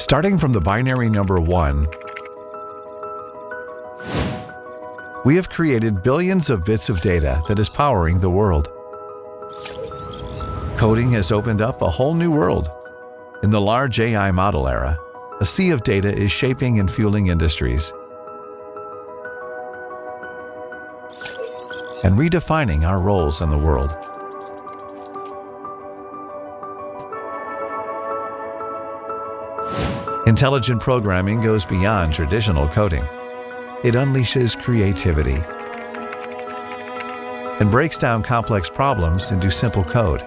Starting from the binary number 1, we have created billions of bits of data that is powering the world. Coding has opened up a whole new world. In the large AI model era, a sea of data is shaping and fueling industries and redefining our roles in the world. Intelligent programming goes beyond traditional coding. It unleashes creativity and breaks down complex problems into simple code.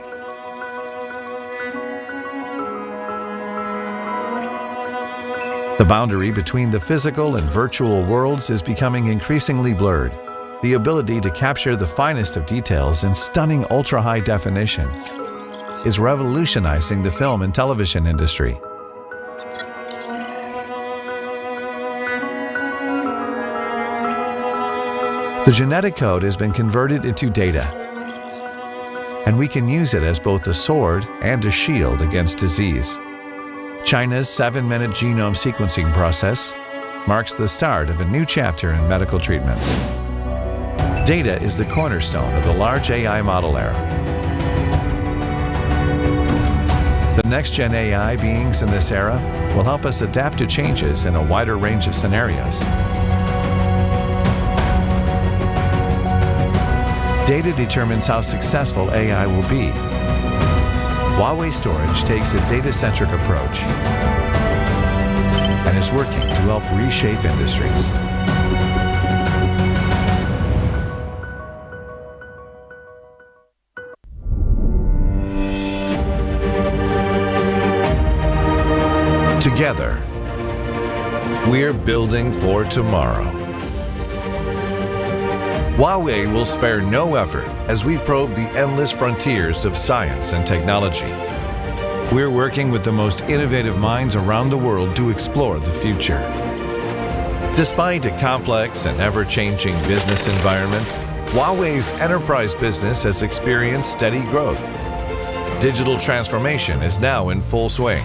The boundary between the physical and virtual worlds is becoming increasingly blurred. The ability to capture the finest of details in stunning ultra-high definition is revolutionizing the film and television industry. The genetic code has been converted into data, and we can use it as both a sword and a shield against disease. China's 7-minute genome sequencing process marks the start of a new chapter in medical treatments. Data is the cornerstone of the large AI model era. The next-gen AI beings in this era will help us adapt to changes in a wider range of scenarios. Data determines how successful AI will be. Huawei Storage takes a data-centric approach and is working to help reshape industries. Together, we're building for tomorrow. Huawei will spare no effort as we probe the endless frontiers of science and technology. We're working with the most innovative minds around the world to explore the future. Despite a complex and ever-changing business environment, Huawei's enterprise business has experienced steady growth. Digital transformation is now in full swing.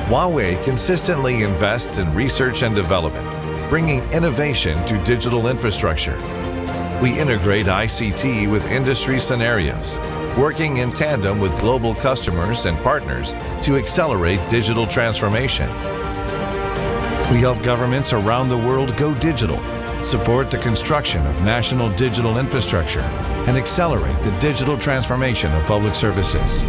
Huawei consistently invests in research and development, bringing innovation to digital infrastructure. We integrate ICT with industry scenarios, working in tandem with global customers and partners to accelerate digital transformation. We help governments around the world go digital, support the construction of national digital infrastructure, and accelerate the digital transformation of public services.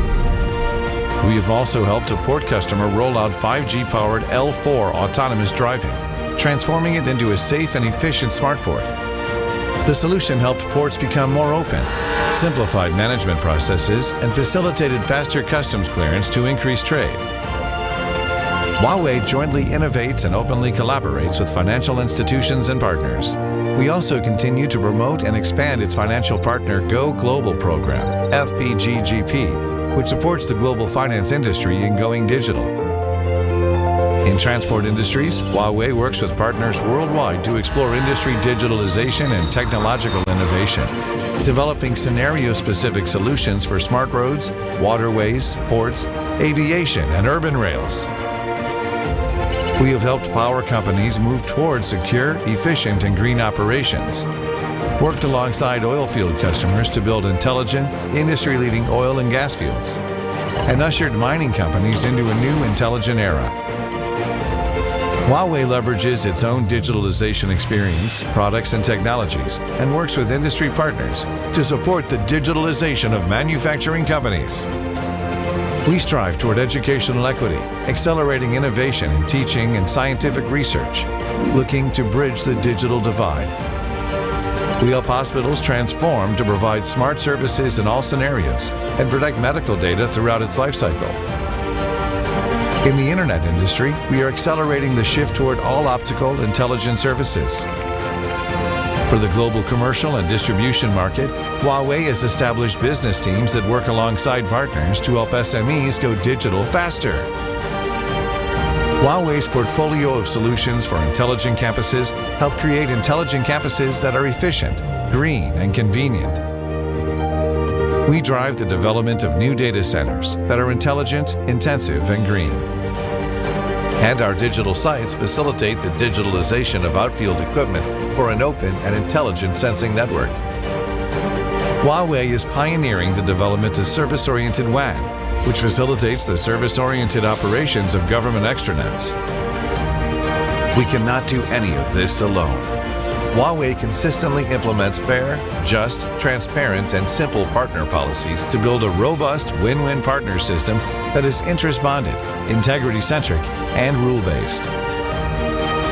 We have also helped a port customer roll out 5G-powered L4 autonomous driving, transforming it into a safe and efficient smart port. The solution helped ports become more open, simplified management processes, and facilitated faster customs clearance to increase trade. Huawei jointly innovates and openly collaborates with financial institutions and partners. We also continue to promote and expand its financial partner Go Global program, FBGGP, which supports the global finance industry in going digital. In transport industries, Huawei works with partners worldwide to explore industry digitalization and technological innovation, developing scenario-specific solutions for smart roads, waterways, ports, aviation, and urban rails. We have helped power companies move towards secure, efficient, and green operations, worked alongside oil field customers to build intelligent, industry-leading oil and gas fields, and ushered mining companies into a new intelligent era. Huawei leverages its own digitalization experience, products, and technologies, and works with industry partners to support the digitalization of manufacturing companies. We strive toward educational equity, accelerating innovation in teaching and scientific research, looking to bridge the digital divide. We help hospitals transform to provide smart services in all scenarios and protect medical data throughout its life cycle. In the internet industry, we are accelerating the shift toward all-optical intelligent services. For the global commercial and distribution market, Huawei has established business teams that work alongside partners to help SMEs go digital faster. Huawei's portfolio of solutions for intelligent campuses help create intelligent campuses that are efficient, green, and convenient. We drive the development of new data centers that are intelligent, intensive, and green. And our digital sites facilitate the digitalization of outfield equipment for an open and intelligent sensing network. Huawei is pioneering the development of service-oriented WAN, which facilitates the service-oriented operations of government extranets. We cannot do any of this alone. Huawei consistently implements fair, just, transparent, and simple partner policies to build a robust win-win partner system that is interest-bonded, integrity-centric, and rule-based.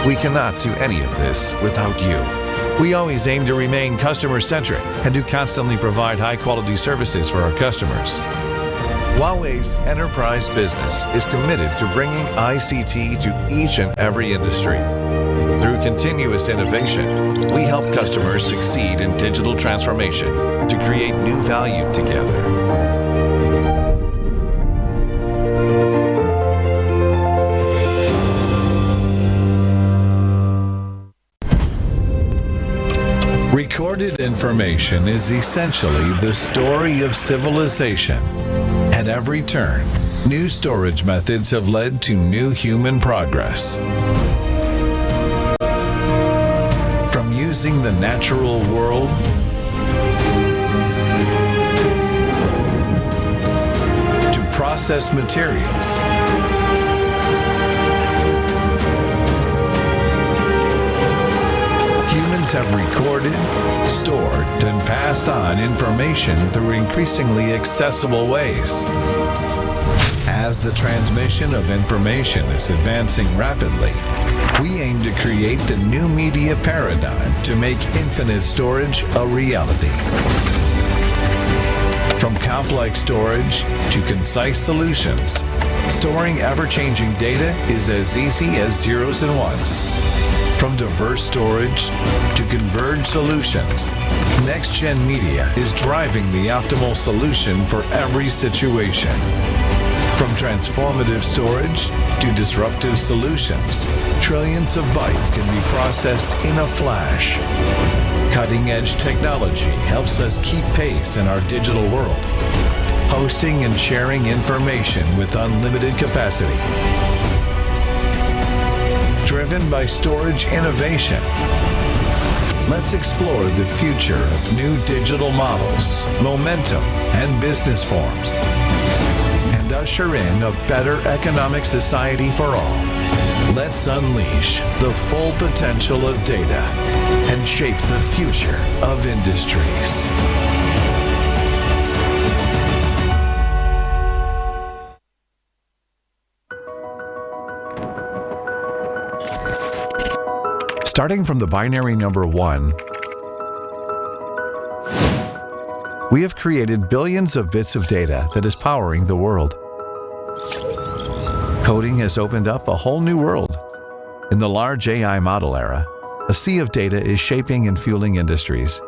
We cannot do any of this without you. We always aim to remain customer-centric and to constantly provide high-quality services for our customers. Huawei's enterprise business is committed to bringing ICT to each and every industry. Through continuous innovation, we help customers succeed in digital transformation to create new value together. Recorded information is essentially the story of civilization. At every turn, new storage methods have led to new human progress. From using the natural world to processed materials, humans have recorded, stored, and passed on information through increasingly accessible ways. As the transmission of information is advancing rapidly, we aim to create the new media paradigm to make infinite storage a reality. From complex storage to concise solutions, storing ever-changing data is as easy as zeros and ones. From diverse storage to converged solutions, next-gen media is driving the optimal solution for every situation. From transformative storage to disruptive solutions, trillions of bytes can be processed in a flash. Cutting-edge technology helps us keep pace in our digital world, hosting and sharing information with unlimited capacity. Driven by storage innovation, let's explore the future of new digital models, momentum, and business forms, and usher in a better economic society for all. Let's unleash the full potential of data and shape the future of industries. Starting from the binary number 1, we have created billions of bits of data that is powering the world. Coding has opened up a whole new world. In the large AI model era, a sea of data is shaping and fueling industries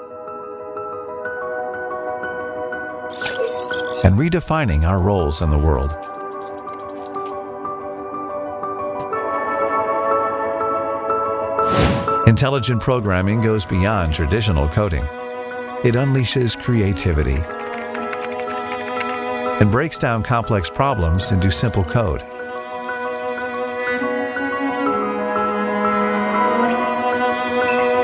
and redefining our roles in the world. Intelligent programming goes beyond traditional coding. It unleashes creativity and breaks down complex problems into simple code.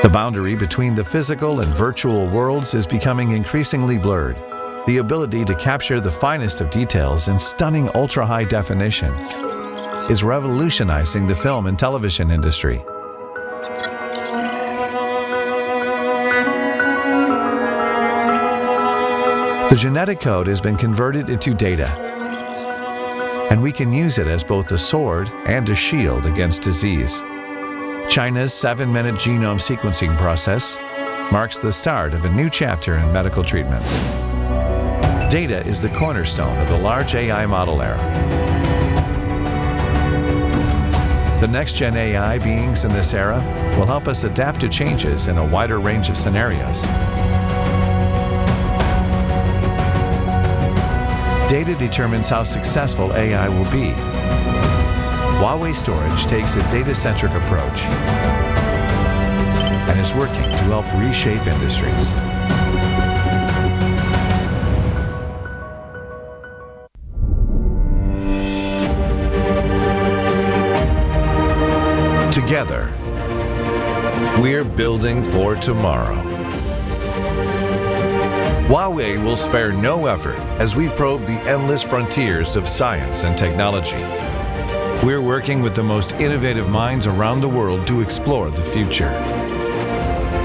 The boundary between the physical and virtual worlds is becoming increasingly blurred. The ability to capture the finest of details in stunning ultra-high definition is revolutionizing the film and television industry. The genetic code has been converted into data, and we can use it as both a sword and a shield against disease. China's 7-minute genome sequencing process marks the start of a new chapter in medical treatments. Data is the cornerstone of the large AI model era. The next-gen AI beings in this era will help us adapt to changes in a wider range of scenarios. Data determines how successful AI will be. Huawei Storage takes a data-centric approach and is working to help reshape industries. Together, we're building for tomorrow. Huawei will spare no effort as we probe the endless frontiers of science and technology. We're working with the most innovative minds around the world to explore the future.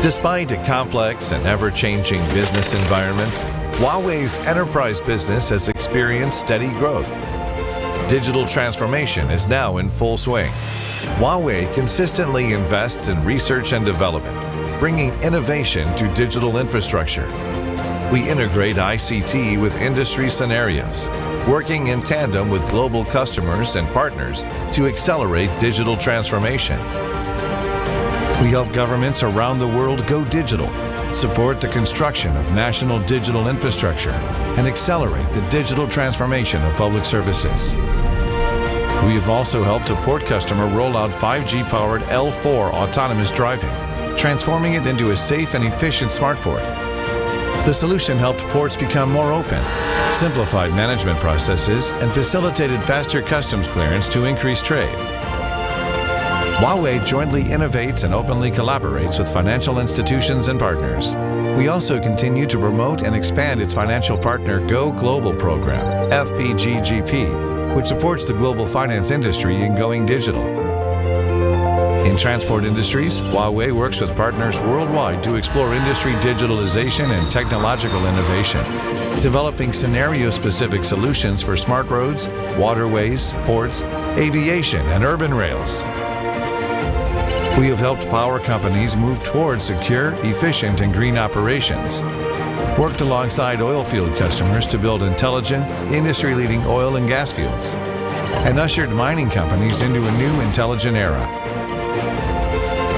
Despite a complex and ever-changing business environment, Huawei's enterprise business has experienced steady growth. Digital transformation is now in full swing. Huawei consistently invests in research and development, bringing innovation to digital infrastructure. We integrate ICT with industry scenarios, working in tandem with global customers and partners to accelerate digital transformation. We help governments around the world go digital, support the construction of national digital infrastructure, and accelerate the digital transformation of public services. We have also helped a port customer roll out 5G-powered L4 autonomous driving, transforming it into a safe and efficient smart port. The solution helped ports become more open, simplified management processes, and facilitated faster customs clearance to increase trade. Huawei jointly innovates and openly collaborates with financial institutions and partners. We also continue to promote and expand its financial partner Go Global program, FBGGP, which supports the global finance industry in going digital. In transport industries, Huawei works with partners worldwide to explore industry digitalization and technological innovation, developing scenario-specific solutions for smart roads, waterways, ports, aviation, and urban rails. We have helped power companies move towards secure, efficient, and green operations, worked alongside oil field customers to build intelligent, industry-leading oil and gas fields, and ushered mining companies into a new intelligent era.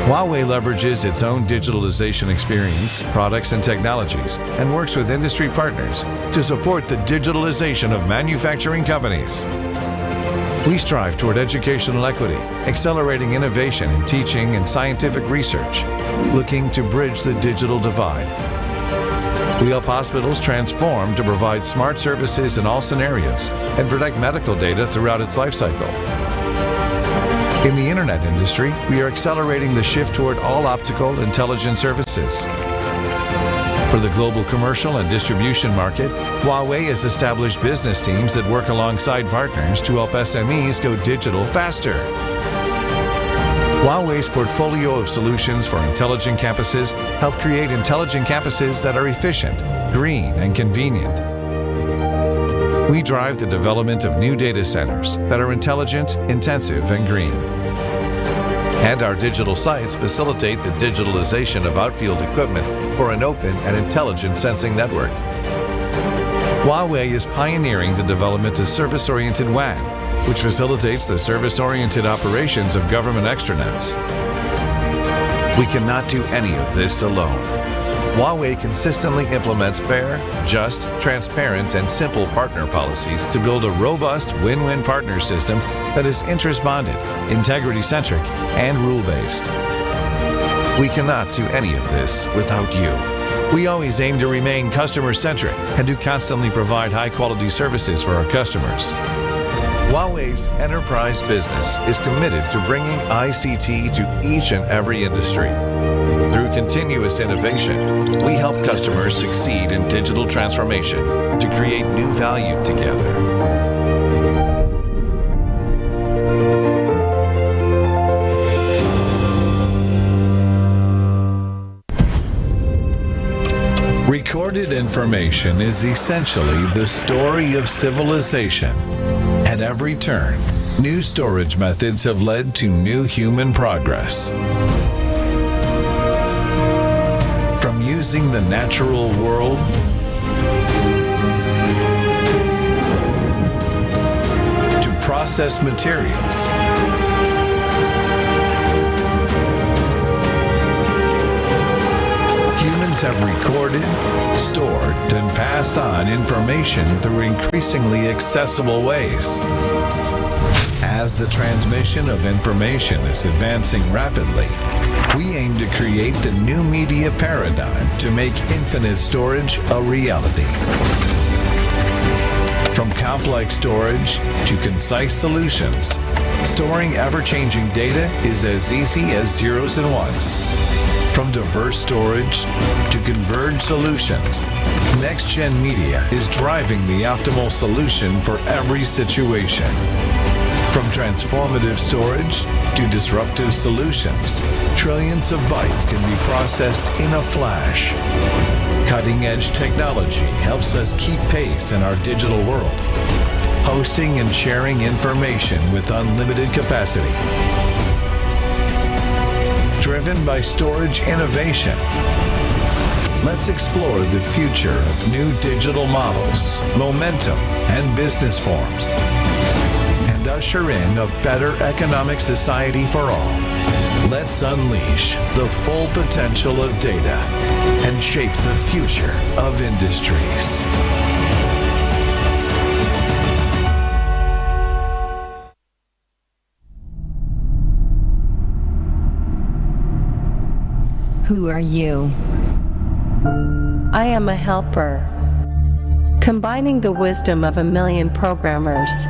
Huawei leverages its own digitalization experience, products, and technologies, and works with industry partners to support the digitalization of manufacturing companies. We strive toward educational equity, accelerating innovation in teaching and scientific research, looking to bridge the digital divide. We help hospitals transform to provide smart services in all scenarios and protect medical data throughout its life cycle. In the internet industry, we are accelerating the shift toward all-optical intelligent services. For the global commercial and distribution market, Huawei has established business teams that work alongside partners to help SMEs go digital faster. Huawei's portfolio of solutions for intelligent campuses help create intelligent campuses that are efficient, green, and convenient. We drive the development of new data centers that are intelligent, intensive, and green. And our digital sites facilitate the digitalization of outfield equipment for an open and intelligent sensing network. Huawei is pioneering the development of service-oriented WAN, which facilitates the service-oriented operations of government extranets. We cannot do any of this alone. Huawei consistently implements fair, just, transparent, and simple partner policies to build a robust win-win partner system that is interest-bonded, integrity-centric, and rule-based. We cannot do any of this without you. We always aim to remain customer-centric and to constantly provide high-quality services for our customers. Huawei's enterprise business is committed to bringing ICT to each and every industry. Through continuous innovation, we help customers succeed in digital transformation to create new value together. Recorded information is essentially the story of civilization. At every turn, new storage methods have led to new human progress. From using the natural world to processed materials, humans have recorded, stored, and passed on information through increasingly accessible ways. As the transmission of information is advancing rapidly, we aim to create the new media paradigm to make infinite storage a reality. From complex storage to concise solutions, Storing ever-changing data is as easy as zeros and ones. From diverse storage to converged solutions, Next-Gen Media is driving the optimal solution for every situation. From transformative storage to disruptive solutions, trillions of bytes can be processed in a flash. Cutting-edge technology helps us keep pace in our digital world, hosting and sharing information with unlimited capacity. Driven by storage innovation, let's explore the future of new digital models, momentum, and business forms, and usher in a better economic society for all. Let's unleash the full potential of data and shape the future of industries. Who are you? I am a helper, combining the wisdom of a million programmers.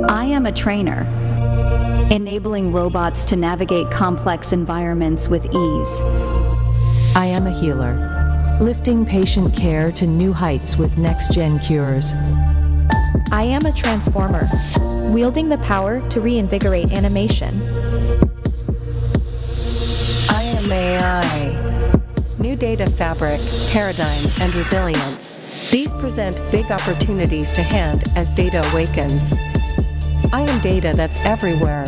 I am a trainer, enabling robots to navigate complex environments with ease. I am a healer, lifting patient care to new heights with next-gen cures. I am a transformer, wielding the power to reinvigorate animation. I am AI, new data fabric, paradigm, and resilience. These present big opportunities to hand as data awakens. I am data that's everywhere,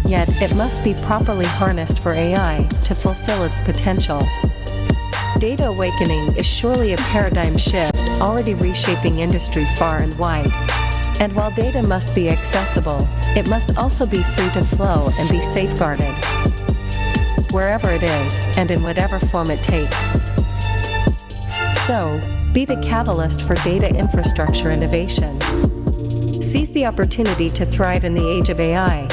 yet it must be properly harnessed for AI to fulfill its potential. Data awakening is surely a paradigm shift already reshaping industry far and wide. And while data must be accessible, it must also be free to flow and be safeguarded, wherever it is and in whatever form it takes. So, be the catalyst for data infrastructure innovation. Seize the opportunity to thrive in the age of AI.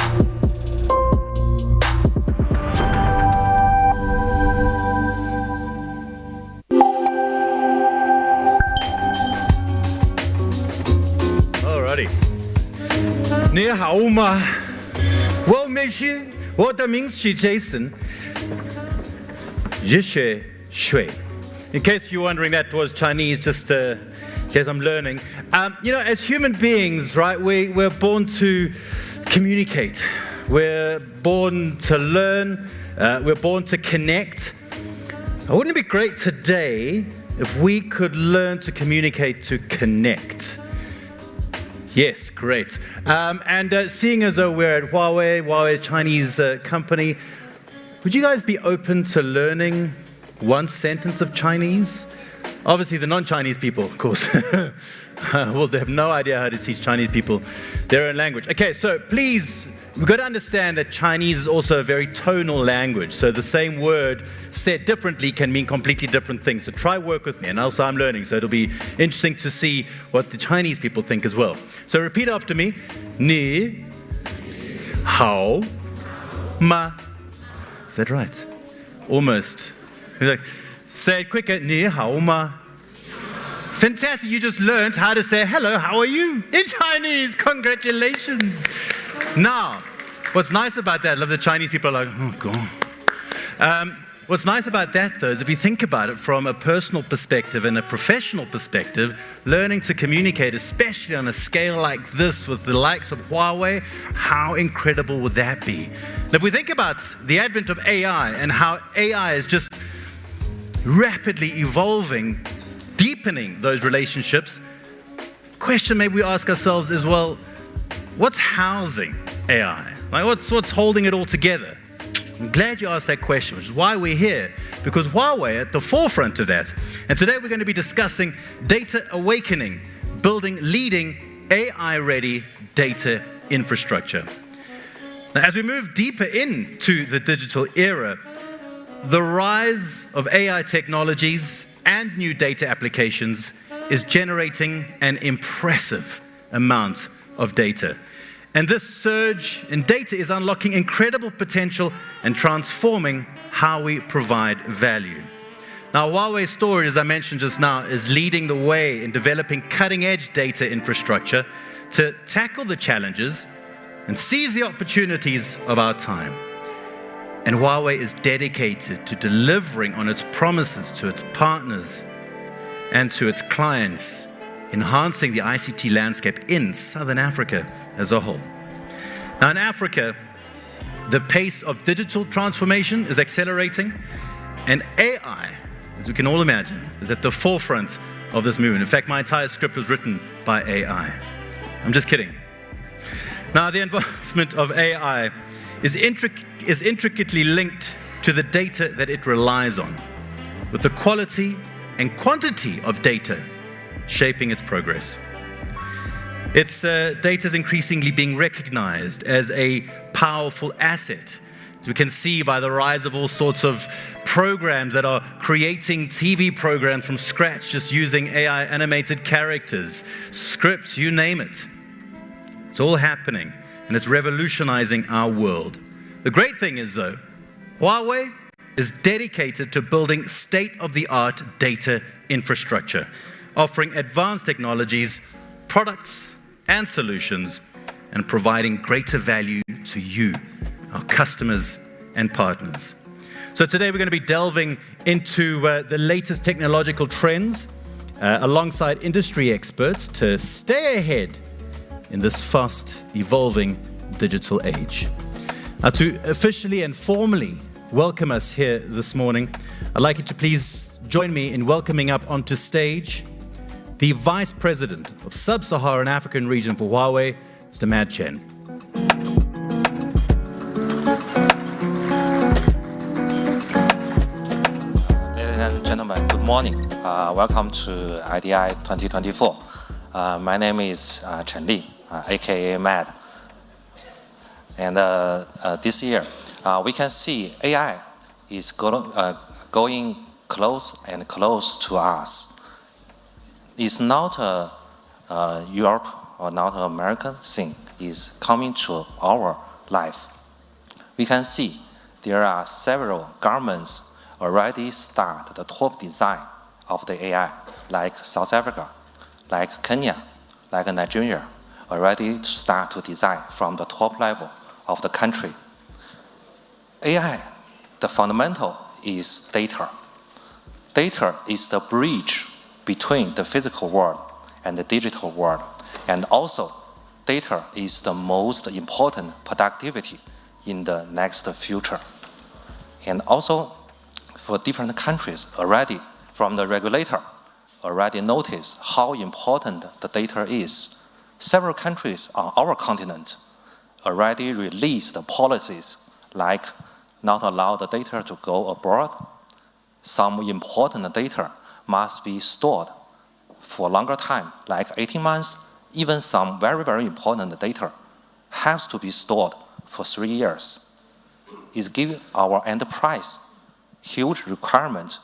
Alrighty. 你好吗？我没事，我的名字是 Jason. 日学水. In case you're wondering, that was Chinese, just in case I'm learning. As human beings, right, we're born to communicate. We're born to learn. We're born to connect. Wouldn't it be great today if we could learn to communicate to connect? Yes, great. And seeing as though we're at Huawei's Chinese company, would you guys be open to learning one sentence of Chinese? Obviously, the non-Chinese people, of course, will have no idea how to teach Chinese people their own language. Okay, so please, we've got to understand that Chinese is also a very tonal language. So the same word said differently can mean completely different things. So try work with me, and also I'm learning, so it'll be interesting to see what the Chinese people think as well. So repeat after me. 你好吗? Is that right? Almost. Say it quicker. 你好吗? Fantastic, you just learned how to say hello, how are you? In Chinese, congratulations. Now, what's nice about that, I love the Chinese people are like, oh God. What's nice about that though is if you think about it from a personal perspective and a professional perspective, learning to communicate, especially on a scale like this with the likes of Huawei, how incredible would that be? And if we think about the advent of AI and how AI is just rapidly evolving, deepening those relationships, question maybe we ask ourselves is, well, what's housing AI? Like what's holding it all together? I'm glad you asked that question, which is why we're here, because Huawei at the forefront of that. And today we're going to be discussing data awakening, building leading AI-ready data infrastructure. Now, as we move deeper into the digital era, the rise of AI technologies and new data applications is generating an impressive amount of data. And this surge in data is unlocking incredible potential and transforming how we provide value. Now, Huawei Storage, as I mentioned just now, is leading the way in developing cutting-edge data infrastructure to tackle the challenges and seize the opportunities of our time. And Huawei is dedicated to delivering on its promises to its partners and to its clients, enhancing the ICT landscape in Southern Africa as a whole. Now, in Africa, the pace of digital transformation is accelerating, and AI, as we can all imagine, is at the forefront of this movement. In fact, my entire script was written by AI. I'm just kidding. Now, the advancement of AI is intricately linked to the data that it relies on, with the quality and quantity of data shaping its progress. Its data is increasingly being recognized as a powerful asset, as we can see by the rise of all sorts of programs that are creating TV programs from scratch just using AI animated characters, scripts, you name it. It's all happening, and it's revolutionizing our world. The great thing is, though, Huawei is dedicated to building state-of-the-art data infrastructure, offering advanced technologies, products, and solutions, and providing greater value to you, our customers and partners. So today we're going to be delving into the latest technological trends alongside industry experts to stay ahead in this fast evolving digital age. Now, to officially and formally welcome us here this morning, I'd like you to please join me in welcoming up onto stage the Vice President of Sub-Saharan African Region for Huawei, Mr. Matt Chen. Ladies and gentlemen, good morning. Welcome to IDI 2024. My name is Chen Li, aka Matt. And this year, we can see AI is going close and close to us. It's not a Europe or not an American thing. It's coming to our life. We can see there are several governments already start the top design of the AI, like South Africa, like Kenya, like Nigeria, already start to design from the top level of the country. AI, the fundamental is data. Data is the bridge between the physical world and the digital world. And also, data is the most important productivity in the next future. And also, for different countries already, from the regulator, already notice how important the data is. Several countries on our continent already released policies like not allow the data to go abroad. Some important data must be stored for a longer time, like 18 months. Even some very, very important data has to be stored for 3 years. It gives our enterprise huge requirement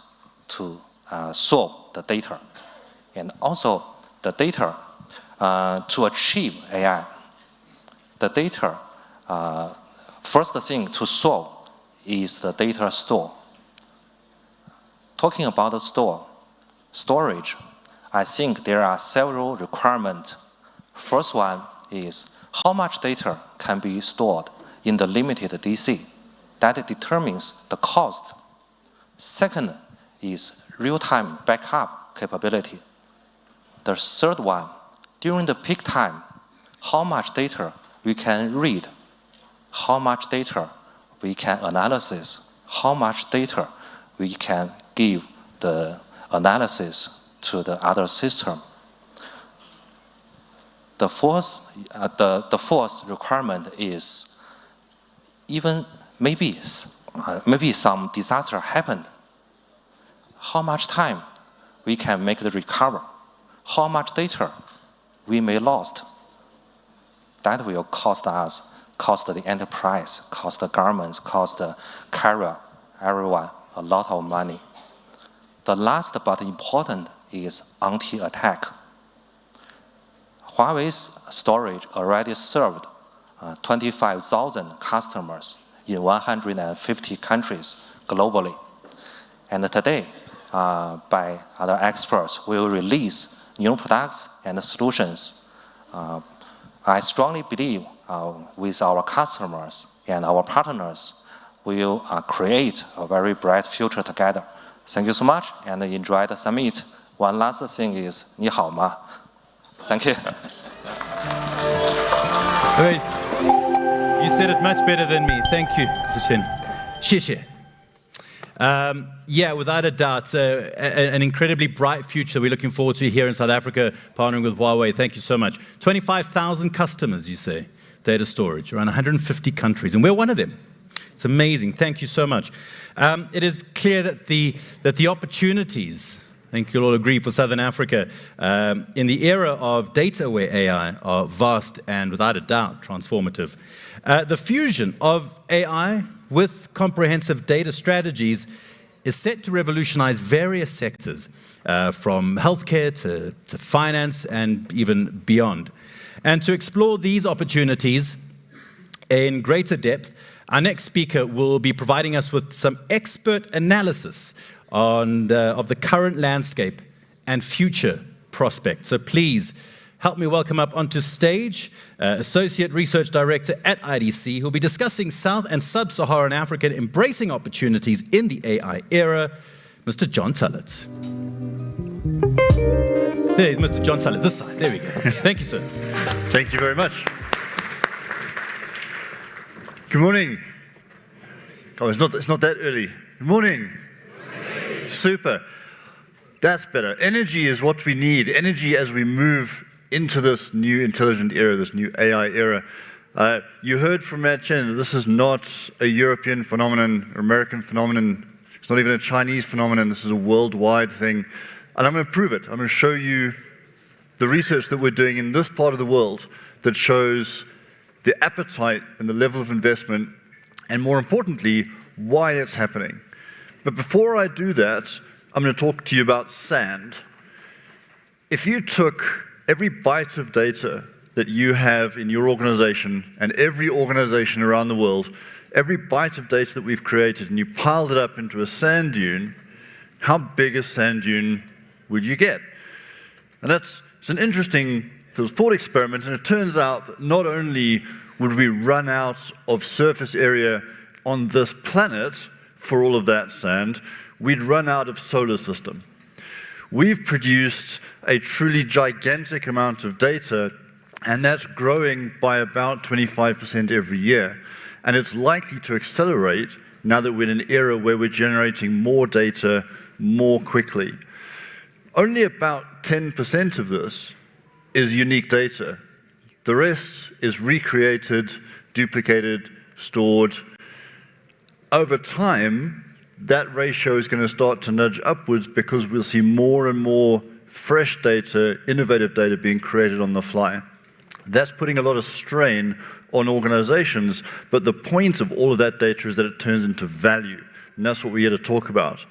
to solve the data. And also the data to achieve AI. The data, first thing to solve is the data store. Talking about the storage, I think there are several requirements. First one is how much data can be stored in the limited DC. That determines the cost. Second is real-time backup capability. The third one, during the peak time, how much data we can read, how much data we can analysis, how much data we can give the analysis to the other system. The fourth requirement is even maybe some disaster happened. How much time we can make the recover? How much data we may lost? That will cost us, cost the enterprise, cost the governments, cost the carrier, everyone a lot of money. The last but important is anti-attack. Huawei's storage already served 25,000 customers in 150 countries globally. And today, by other experts, we will release new products and solutions. I strongly believe with our customers and our partners, will create a very bright future together. Thank you so much, and enjoy the summit. One last thing is, 你好吗? Thank you. Okay. You said it much better than me. Thank you, Mr. Chen. 谢谢. Yeah, without a doubt, an incredibly bright future we're looking forward to here in South Africa, partnering with Huawei. Thank you so much. 25,000 customers, you say, data storage, around 150 countries, and we're one of them. It's amazing. Thank you so much. It is clear that the opportunities, I think you'll all agree, for Southern Africa in the era of data-aware AI are vast and, without a doubt, transformative. The fusion of AI with comprehensive data strategies is set to revolutionize various sectors, from healthcare to finance and even beyond. And to explore these opportunities in greater depth, our next speaker will be providing us with some expert analysis of the current landscape and future prospects. So please help me welcome up onto stage Associate Research Director at IDC, who'll be discussing South and Sub-Saharan Africa embracing opportunities in the AI era, Mr. John Tullett. There, Mr. John Tullett, this side. There we go. Thank you, sir. Thank you very much. Good morning. Oh, it's not that early. Good morning. Super. That's better. Energy is what we need. Energy as we move into this new intelligent era, this new AI era. You heard from Matt Chen that this is not a European phenomenon, or American phenomenon. It's not even a Chinese phenomenon. This is a worldwide thing. And I'm going to prove it. I'm going to show you the research that we're doing in this part of the world that shows the appetite and the level of investment, and more importantly, why it's happening. But before I do that, I'm going to talk to you about sand. If you took every byte of data that you have in your organization and every organization around the world, every byte of data that we've created, and you piled it up into a sand dune, how big a sand dune would you get? And it's an interesting thought experiment, and it turns out that not only would we run out of surface area on this planet for all of that sand, we'd run out of solar system. We've produced a truly gigantic amount of data, and that's growing by about 25% every year. And it's likely to accelerate now that we're in an era where we're generating more data more quickly. Only about 10% of this is unique data. The rest is recreated, duplicated, stored. Over time, that ratio is going to start to nudge upwards because we'll see more and more fresh data, innovative data being created on the fly. That's putting a lot of strain on organizations, but the point of all of that data is that it turns into value, and that's what we're here to talk about.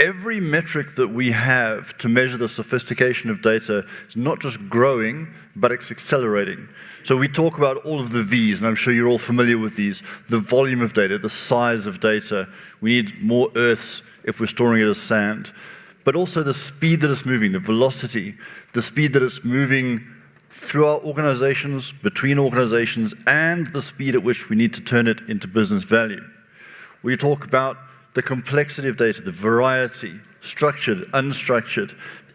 Every metric that we have to measure the sophistication of data is not just growing, but it's accelerating. So we talk about all of the V's, and I'm sure you're all familiar with these. The volume of data, the size of data. We need more Earths if we're storing it as sand. But also the speed that it's moving, the velocity, the speed that it's moving through our organizations, between organizations, and the speed at which we need to turn it into business value. We talk about the complexity of data, the variety, structured, unstructured.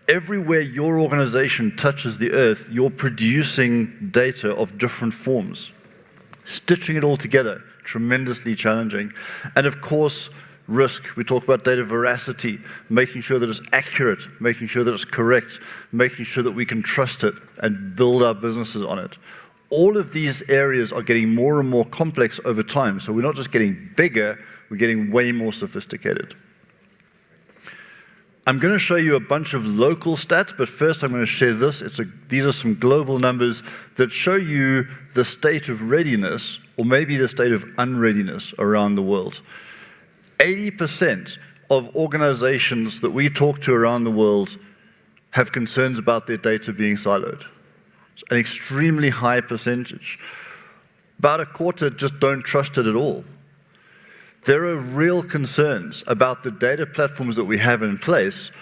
Everywhere your organization touches the earth, you're producing data of different forms. Stitching it all together, tremendously challenging. And of course, risk. We talk about data veracity, making sure that it's accurate, making sure that it's correct, making sure that we can trust it and build our businesses on it. All of these areas are getting more and more complex over time. So we're not just getting bigger, we're getting way more sophisticated. I'm going to show you a bunch of local stats, but first I'm going to share this. These are some global numbers that show you the state of readiness, or maybe the state of unreadiness around the world. 80% of organizations that we talk to around the world have concerns about their data being siloed. It's an extremely high percentage. About a quarter just don't trust it at all. There are real concerns about the data platforms that we have in place,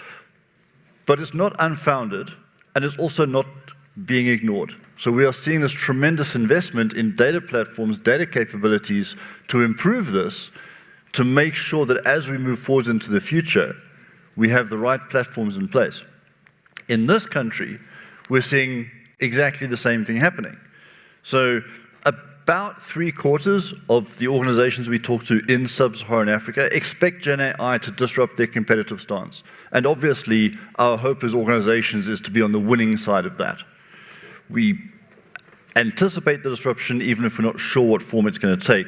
but it's not unfounded, and it's also not being ignored. So we are seeing this tremendous investment in data platforms, data capabilities to improve this, to make sure that as we move forward into the future, we have the right platforms in place. In this country, we're seeing exactly the same thing happening. So about 3/4 of the organizations we talk to in sub-Saharan Africa expect Gen AI to disrupt their competitive stance. And obviously, our hope as organizations is to be on the winning side of that. We anticipate the disruption even if we're not sure what form it's going to take.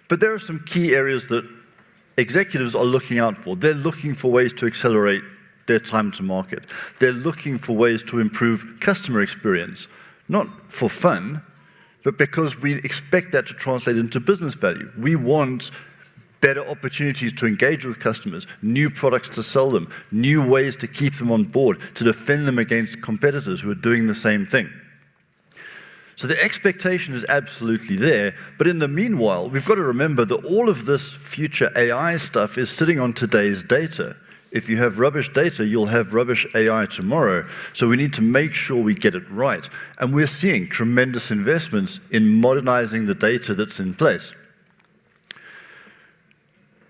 But there are some key areas that executives are looking out for. They're looking for ways to accelerate their time to market. They're looking for ways to improve customer experience, not for fun, but because we expect that to translate into business value. We want better opportunities to engage with customers, new products to sell them, new ways to keep them on board, to defend them against competitors who are doing the same thing. So the expectation is absolutely there, but in the meanwhile, we've got to remember that all of this future AI stuff is sitting on today's data. If you have rubbish data, you'll have rubbish AI tomorrow. So we need to make sure we get it right. And we're seeing tremendous investments in modernizing the data that's in place.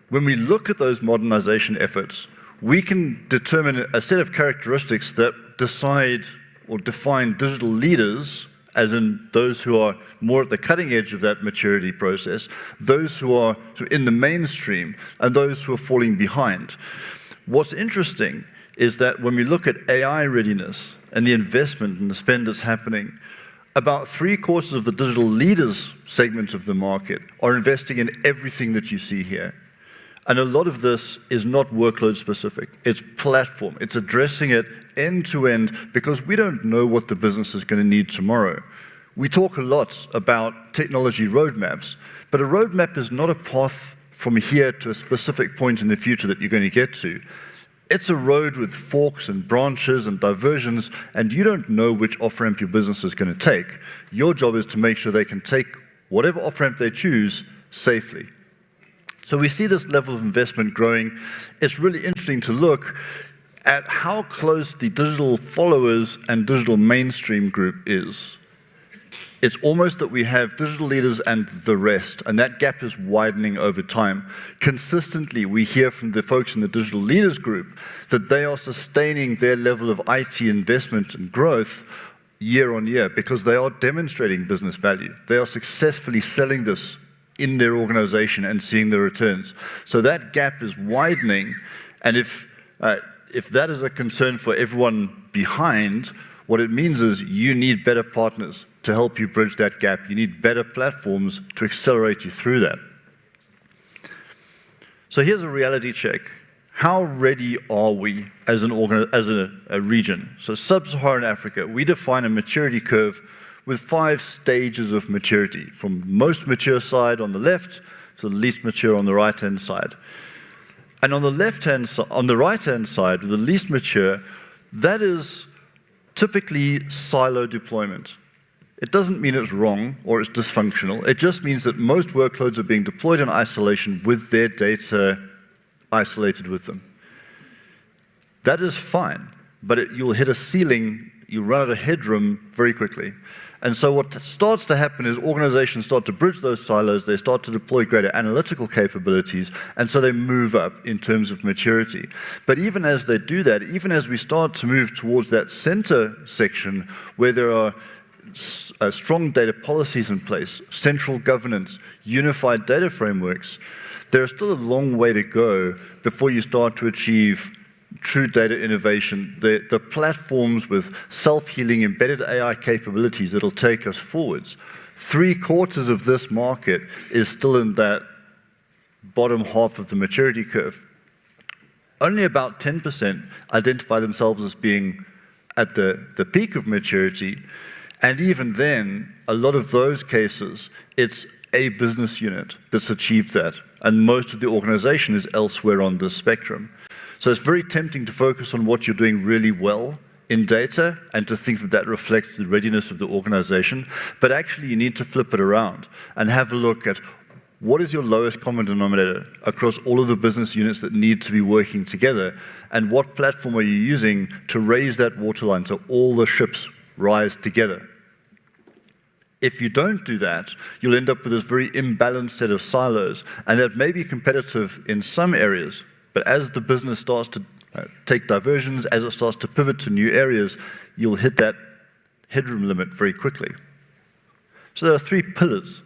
When we look at those modernization efforts, we can determine a set of characteristics that decide or define digital leaders, as in those who are more at the cutting edge of that maturity process, those who are in the mainstream, and those who are falling behind. What's interesting is that when we look at AI readiness and the investment and the spend that's happening, about 3/4 of the digital leaders segment of the market are investing in everything that you see here. And a lot of this is not workload specific. It's platform. It's addressing it end to end because we don't know what the business is going to need tomorrow. We talk a lot about technology roadmaps, but a roadmap is not a path from here to a specific point in the future that you're going to get to. It's a road with forks and branches and diversions, and you don't know which off-ramp your business is going to take. Your job is to make sure they can take whatever off-ramp they choose safely. So we see this level of investment growing. It's really interesting to look at how close the digital followers and digital mainstream group is. It's almost that we have digital leaders and the rest, and that gap is widening over time. Consistently, we hear from the folks in the digital leaders group that they are sustaining their level of IT investment and growth year on year because they are demonstrating business value. They are successfully selling this in their organization and seeing the returns. So that gap is widening, and if that is a concern for everyone behind, what it means is you need better partners to help you bridge that gap. You need better platforms to accelerate you through that. So here's a reality check. How ready are we as a region? So sub-Saharan Africa, we define a maturity curve with 5 stages of maturity, from most mature side on the left to the least mature on the right-hand side. And on the right-hand side, the least mature, that is typically silo deployment. It doesn't mean it's wrong or it's dysfunctional. It just means that most workloads are being deployed in isolation with their data isolated with them. That is fine, but you'll hit a ceiling, you run out of headroom very quickly. And so what starts to happen is organizations start to bridge those silos, they start to deploy greater analytical capabilities, and so they move up in terms of maturity. But even as they do that, even as we start to move towards that center section where there are strong data policies in place, central governance, unified data frameworks, there is still a long way to go before you start to achieve true data innovation, the platforms with self-healing embedded AI capabilities that'll take us forwards. 3/4 of this market is still in that bottom half of the maturity curve. Only about 10% identify themselves as being at the peak of maturity, and even then, a lot of those cases, it's a business unit that's achieved that, and most of the organization is elsewhere on this spectrum. So it's very tempting to focus on what you're doing really well in data and to think that that reflects the readiness of the organization. But actually, you need to flip it around and have a look at what is your lowest common denominator across all of the business units that need to be working together, and what platform are you using to raise that waterline so all the ships rise together. If you don't do that, you'll end up with this very imbalanced set of silos, and that may be competitive in some areas, but as the business starts to take diversions, as it starts to pivot to new areas, you'll hit that headroom limit very quickly. So there are three pillars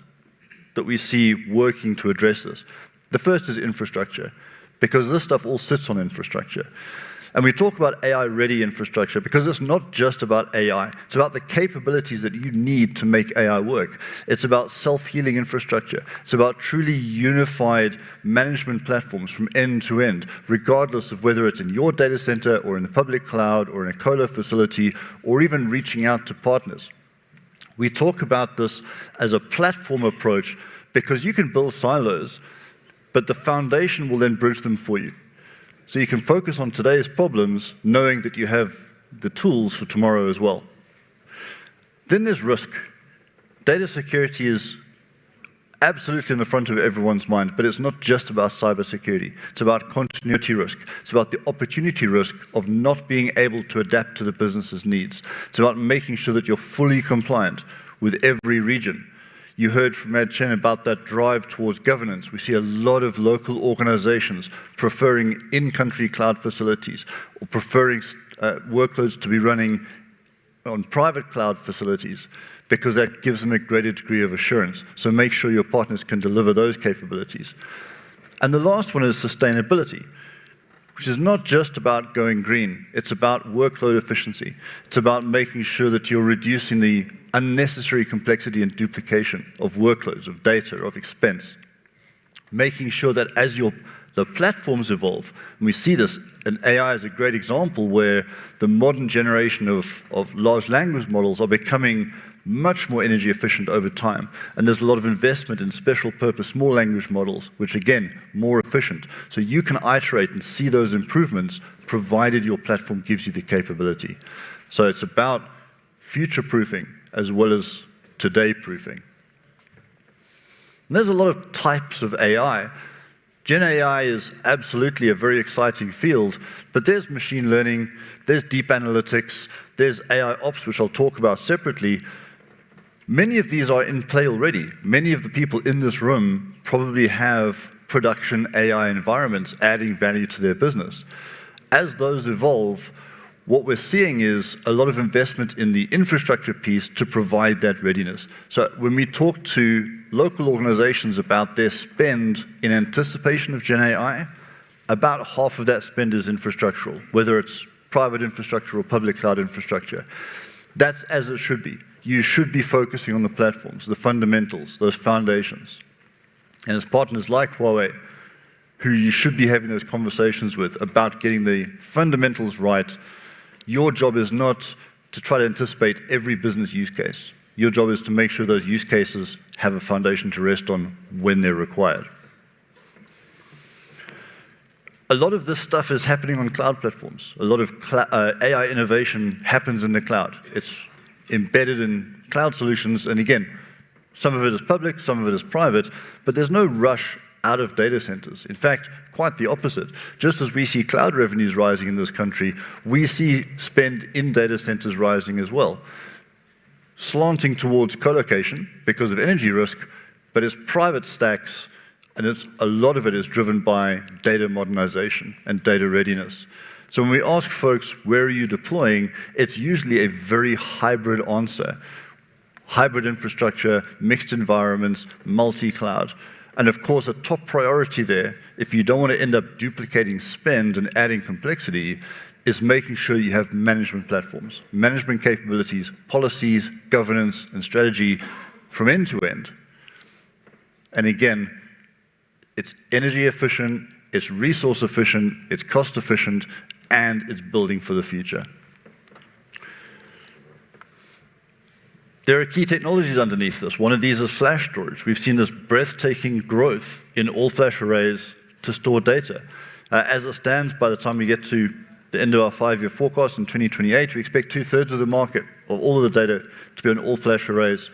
that we see working to address this. The first is infrastructure, because this stuff all sits on infrastructure. And we talk about AI-ready infrastructure because it's not just about AI. It's about the capabilities that you need to make AI work. It's about self-healing infrastructure. It's about truly unified management platforms from end to end, regardless of whether it's in your data center or in the public cloud or in a colo facility or even reaching out to partners. We talk about this as a platform approach because you can build silos, but the foundation will then bridge them for you. So you can focus on today's problems, knowing that you have the tools for tomorrow as well. Then there's risk. Data security is absolutely in the front of everyone's mind, but it's not just about cybersecurity. It's about continuity risk. It's about the opportunity risk of not being able to adapt to the business's needs. It's about making sure that you're fully compliant with every region. You heard from Ed Chen about that drive towards governance. We see a lot of local organizations preferring in-country cloud facilities or preferring workloads to be running on private cloud facilities because that gives them a greater degree of assurance. So make sure your partners can deliver those capabilities. And the last one is sustainability, which is not just about going green. It's about workload efficiency. It's about making sure that you're reducing the unnecessary complexity and duplication of workloads, of data, of expense. Making sure that as the platforms evolve, and we see this, and AI is a great example where the modern generation of large language models are becoming much more energy efficient over time. And there's a lot of investment in special purpose small language models, which again, more efficient. So you can iterate and see those improvements provided your platform gives you the capability. So it's about future-proofing as well as today-proofing. And there's a lot of types of AI. Gen AI is absolutely a very exciting field, but there's machine learning, there's deep analytics, there's AI ops, which I'll talk about separately. Many of these are in play already. Many of the people in this room probably have production AI environments adding value to their business. As those evolve, what we're seeing is a lot of investment in the infrastructure piece to provide that readiness. So when we talk to local organizations about their spend in anticipation of Gen AI, about half of that spend is infrastructural, whether it's private infrastructure or public cloud infrastructure. That's as it should be. You should be focusing on the platforms, the fundamentals, those foundations. And as partners like Huawei, who you should be having those conversations with about getting the fundamentals right, your job is not to try to anticipate every business use case. Your job is to make sure those use cases have a foundation to rest on when they're required. A lot of this stuff is happening on cloud platforms. A lot of AI innovation happens in the cloud. It's embedded in cloud solutions, and again, some of it is public, some of it is private, but there's no rush out of data centers. In fact, quite the opposite. Just as we see cloud revenues rising in this country, we see spend in data centers rising as well. Slanting towards co-location because of energy risk, but it's private stacks, and a lot of it is driven by data modernization and data readiness. So when we ask folks, where are you deploying, it's usually a very hybrid answer. Hybrid infrastructure, mixed environments, multi-cloud. And of course, a top priority there, if you don't want to end up duplicating spend and adding complexity, is making sure you have management platforms, management capabilities, policies, governance, and strategy from end to end. And again, it's energy efficient, it's resource efficient, it's cost efficient, and it's building for the future. There are key technologies underneath this. One of these is flash storage. We've seen this breathtaking growth in all-flash arrays to store data. As it stands, by the time we get to the end of our 5-year forecast in 2028, we expect 2/3 of the market, of all of the data, to be on all-flash arrays.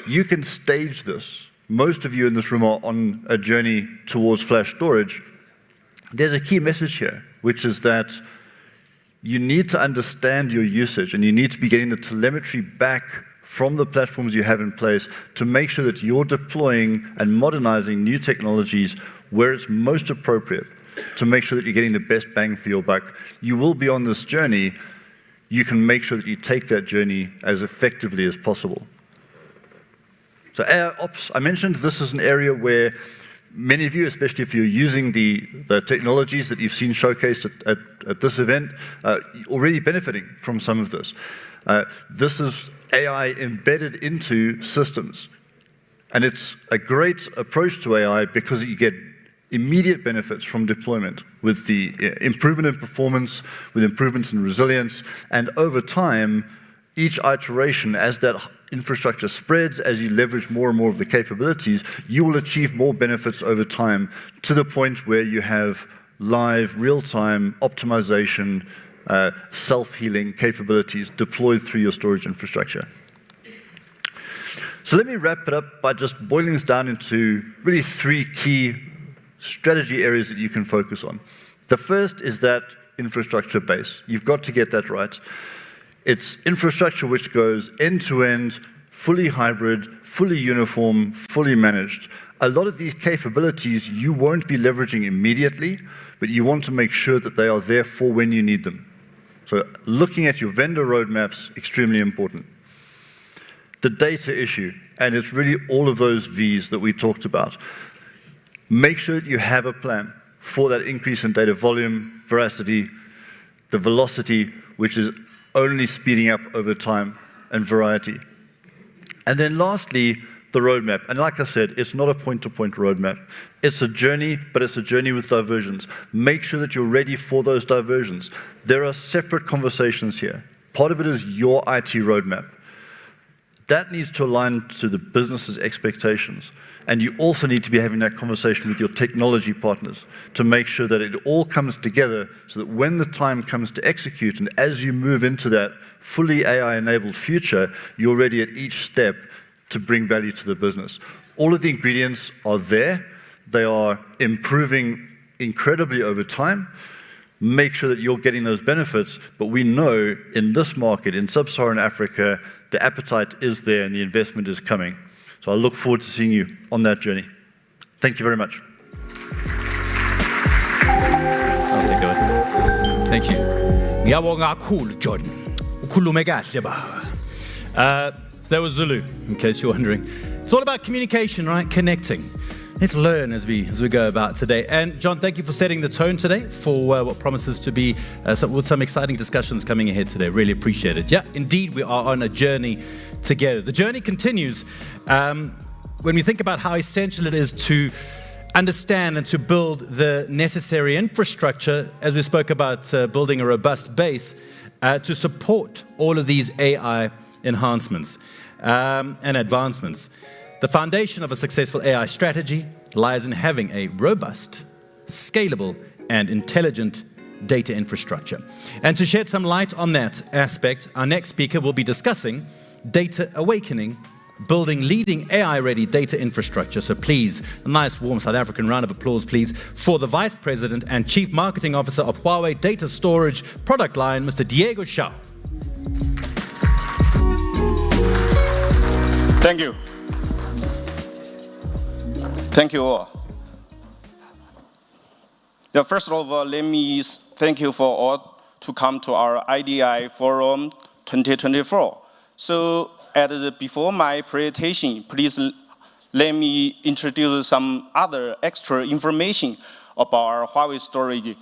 You can stage this. Most of you in this room are on a journey towards flash storage. There's a key message here, which is that you need to understand your usage and you need to be getting the telemetry back from the platforms you have in place to make sure that you're deploying and modernizing new technologies where it's most appropriate to make sure that you're getting the best bang for your buck. You will be on this journey. You can make sure that you take that journey as effectively as possible. So AI Ops, I mentioned this is an area where many of you, especially if you're using the technologies that you've seen showcased at this event, already benefiting from some of this. This is AI embedded into systems. And it's a great approach to AI because you get immediate benefits from deployment with the improvement in performance, with improvements in resilience, and over time, each iteration, as that infrastructure spreads, as you leverage more and more of the capabilities, you will achieve more benefits over time to the point where you have live, real-time optimization, self-healing capabilities deployed through your storage infrastructure. So let me wrap it up by just boiling this down into really 3 key strategy areas that you can focus on. The first is that infrastructure base. You've got to get that right. It's infrastructure which goes end-to-end, fully hybrid, fully uniform, fully managed. A lot of these capabilities you won't be leveraging immediately, but you want to make sure that they are there for when you need them. So looking at your vendor roadmaps, extremely important. The data issue, and it's really all of those V's that we talked about. Make sure that you have a plan for that increase in data volume, veracity, the velocity, which is only speeding up over time, and variety. And then lastly, the roadmap. And like I said, it's not a point-to-point roadmap. It's a journey, but it's a journey with diversions. Make sure that you're ready for those diversions. There are separate conversations here. Part of it is your IT roadmap. That needs to align to the business's expectations. And you also need to be having that conversation with your technology partners to make sure that it all comes together so that when the time comes to execute and as you move into that fully AI-enabled future, you're ready at each step to bring value to the business. All of the ingredients are there. They are improving incredibly over time. Make sure that you're getting those benefits, but we know in this market, in sub-Saharan Africa, the appetite is there and the investment is coming. So I look forward to seeing you on that journey. Thank you very much. I'll take it. Thank you. Ngiyabonga kakhulu John. Ukhulume kahle baba. So that was Zulu, in case you're wondering. It's all about communication, right? Connecting. Let's learn as we go about today. And John, thank you for setting the tone today for what promises to be some exciting discussions coming ahead today. Really appreciate it. Yeah, indeed, we are on a journey together. The journey continues when we think about how essential it is to understand and to build the necessary infrastructure, as we spoke about building a robust base, to support all of these AI enhancements and advancements. The foundation of a successful AI strategy lies in having a robust, scalable, and intelligent data infrastructure. And to shed some light on that aspect, our next speaker will be discussing data awakening, building leading AI-ready data infrastructure. So please, a nice warm South African round of applause, please, for the Vice President and Chief Marketing Officer of Huawei Data Storage product line, Mr. Diego Shao. Thank you. Thank you all. Yeah, first of all, let me thank you for all to come to our IDI Forum 2024. So before my presentation, please let me introduce some other extra information about our Huawei storage.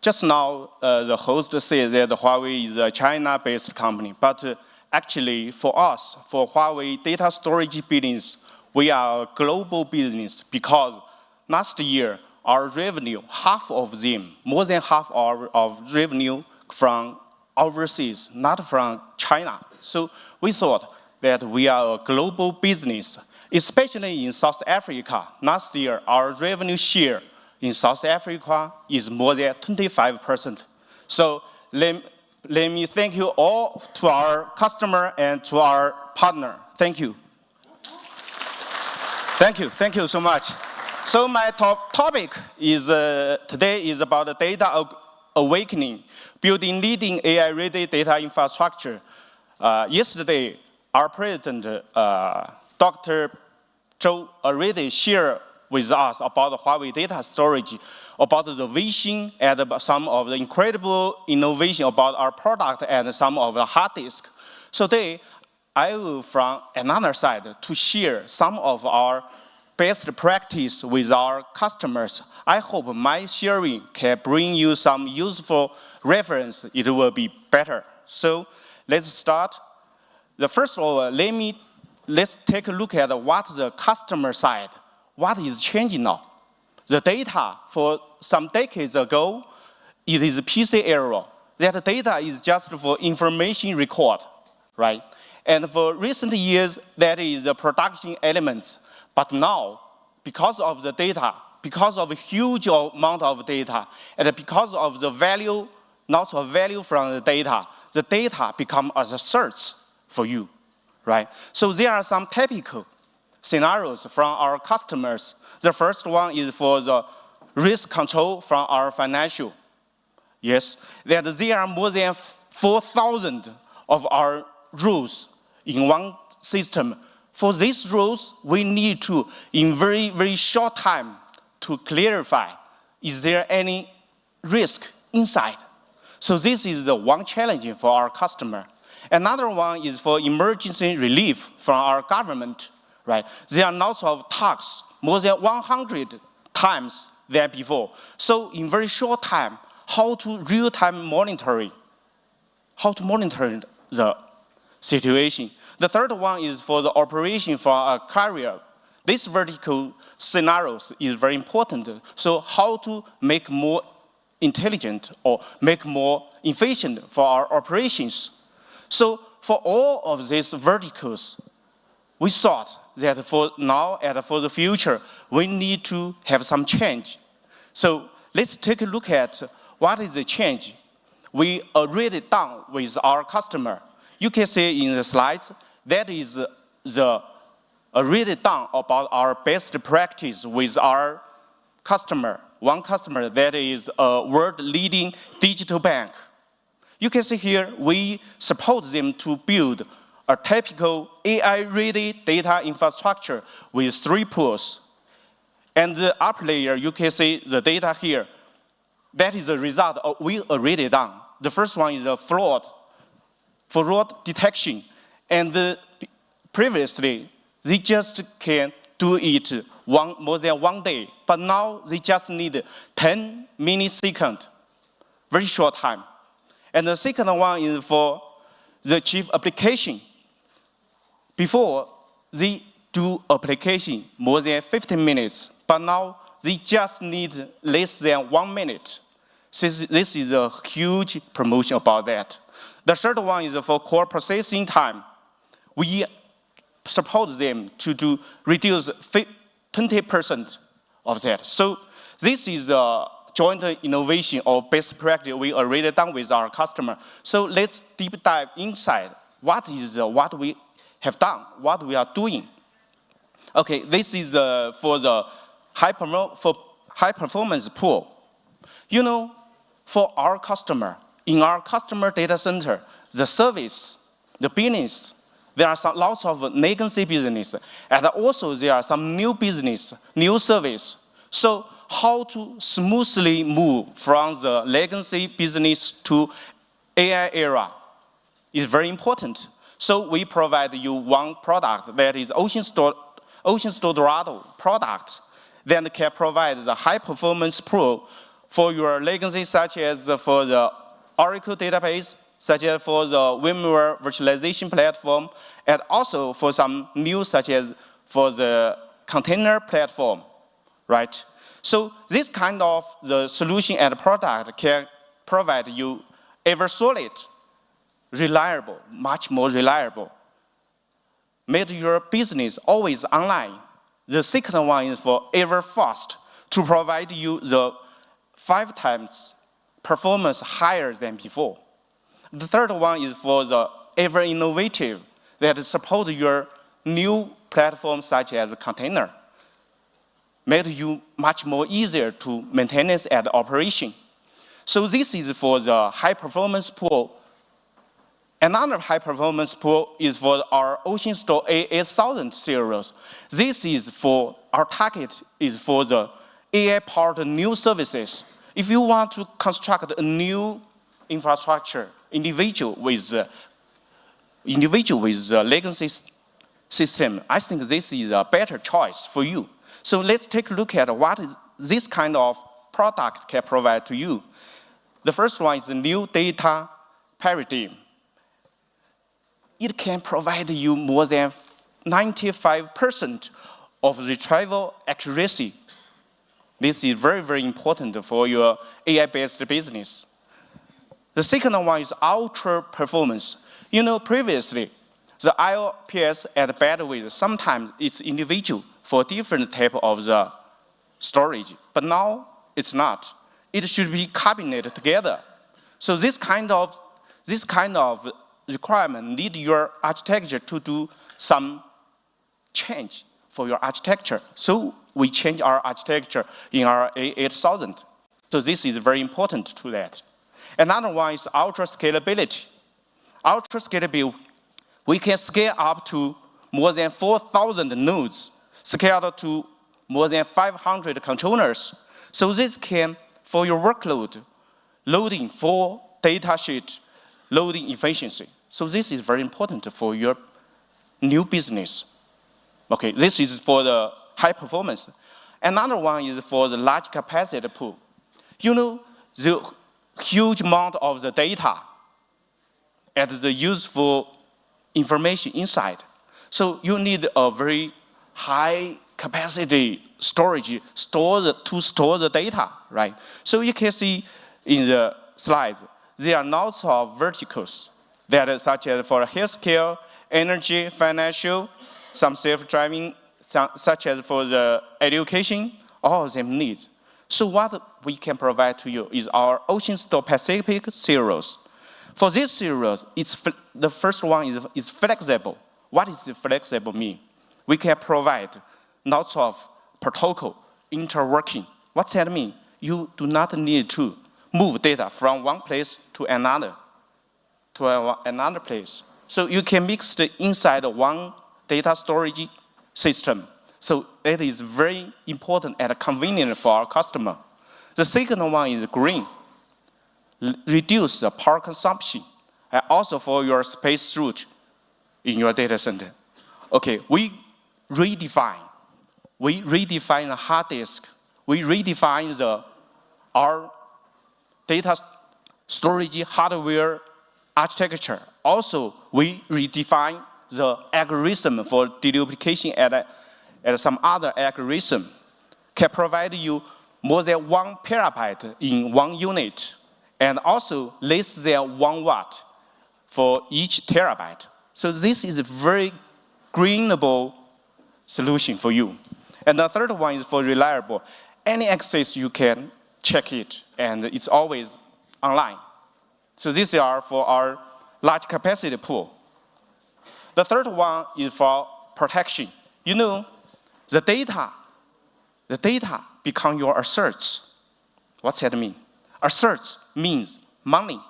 Just now, the host said that Huawei is a China-based company, but actually for us, for Huawei data storage business, we are a global business because last year, our revenue, half of them, more than half of revenue from overseas, not from China. So we thought that we are a global business, especially in South Africa. Last year, our revenue share in South Africa is more than 25%. So let me thank you all to our customer and to our partner. Thank you. Thank you so much. So my topic is today is about data awakening, building leading AI-ready data infrastructure. Yesterday, our president, Dr. Zhou, already shared with us about the Huawei data storage, about the vision and some of the incredible innovation about our product and some of the hard disk. So today, I will from another side to share some of our best practice with our customers. I hope my sharing can bring you some useful reference. It will be better. So let's start. The first of all, let's take a look at what the customer side, what is changing now. The data for some decades ago, it is PC era. That data is just for information record, right? And for recent years, that is the production elements. But now, because of the data, because of a huge amount of data, and because of the value, not a value from the data become as a search for you, right? So there are some typical scenarios from our customers. The first one is for the risk control from our financial. Yes, that there are more than 4,000 of our rules in one system. For these rules, we need to, in very, very short time, to clarify, is there any risk inside? So this is the one challenge for our customer. Another one is for emergency relief from our government, right? There are lots of tasks, more than 100 times than before. So in very short time, how to real-time monitoring, how to monitor the situation. The third one is for the operation for a carrier. This vertical scenarios is very important. So how to make more intelligent or make more efficient for our operations. So for all of these verticals, we thought that for now and for the future, we need to have some change. So let's take a look at what is the change we already done with our customer. You can see in the slides, that is the already done about our best practice with our customer. One customer that is a world-leading digital bank. You can see here, we support them to build a typical AI-ready data infrastructure with 3 pools. And the upper layer, you can see the data here. That is the result of we already done. The first one is the fraud detection. And previously, they just can do it more than 1 day. But now they just need 10 milliseconds, very short time. And the second one is for the chief application. Before, they do application more than 15 minutes, but now they just need less than 1 minute. This is a huge promotion about that. The third one is for core processing time. We support them to reduce 20% of that. So this is a joint innovation or best practice we already done with our customer. So let's deep dive inside. What we have done, what we are doing. Okay, this is for the high performance pool. You know, for our customer, in our customer data center, the service, the business, there are lots of legacy business, and also there are some new business, new service. So how to smoothly move from the legacy business to AI era is very important. So we provide you one product that is Ocean Dorado product that can provide the high performance pool for your legacy, such as for the Oracle database, such as for the VMware virtualization platform, and also for some new, such as for the container platform, right? So this kind of the solution and product can provide you ever solid, reliable, much more reliable. Make your business always online. The second one is for ever fast, to provide you the 5 times performance higher than before. The third one is for the ever innovative, that support your new platforms such as container. Make you much more easier to maintenance and operation. So this is for the high performance pool Another high-performance pool is for our OceanStor A8000 series. This is for, our target is for the AI-powered new services. If you want to construct a new infrastructure, individual with legacy system, I think this is a better choice for you. So let's take a look at what this kind of product can provide to you. The first one is the new data paradigm. It can provide you more than 95% of retrieval accuracy. This is very, very important for your AI-based business. The second one is ultra performance. You know, previously, the IOPS and bandwidth, sometimes it's individual for different type of the storage, but now it's not. It should be cabined together. So this kind of requirement need your architecture to do some change for your architecture. So we change our architecture in our A8000. So this is very important to that. Another one is ultra scalability. Ultra scalability, we can scale up to more than 4,000 nodes, scaled to more than 500 controllers. So this can, for your workload, loading for data sheet, loading efficiency. So this is very important for your new business. Okay, this is for the high performance. Another one is for the large capacity pool. You know, the huge amount of the data and the useful information inside. So you need a very high capacity storage to store the data, right? So you can see in the slides, there are lots of verticals that are such as for healthcare, energy, financial, some self-driving, such as for the education, all of them needs. So what we can provide to you is our OceanStor Pacific series. For this series, the first one is flexible. What does flexible mean? We can provide lots of protocol interworking. What's that mean? You do not need to move data from one place to another place. So you can mix it inside one data storage system. So it is very important and convenient for our customer. The second one is green. Reduce the power consumption, and also for your space storage in your data center. Okay, we redefine the hard disk. We redefine our data storage hardware architecture. Also, we redefine the algorithm for deduplication and some other algorithm can provide you more than 1 terabyte in one unit, and also less than 1 watt for each terabyte. So this is a very greenable solution for you. And the third one is for reliable. Any access you can check it, and it's always online. So these are for our large capacity pool. The third one is for protection. You know, the data become your assets. What's that mean? Assets means money,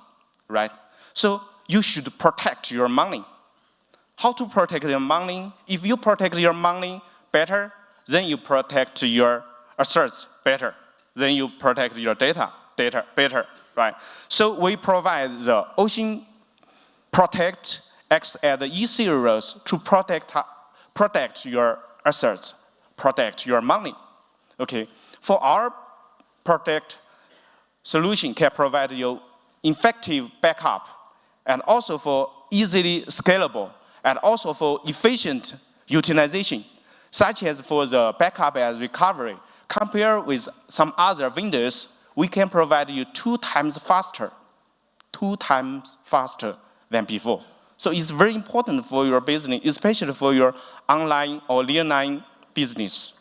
right? So you should protect your money. How to protect your money? If you protect your money better, then you protect your assets better. Then you protect your data better, right? So we provide the Ocean Protect X and the E series to protect your assets, protect your money. Okay, for our protect solution can provide you effective backup, and also for easily scalable, and also for efficient utilization, such as for the backup and recovery. Compared with some other vendors, we can provide you 2 times faster than before. So it's very important for your business, especially for your online or nearline business.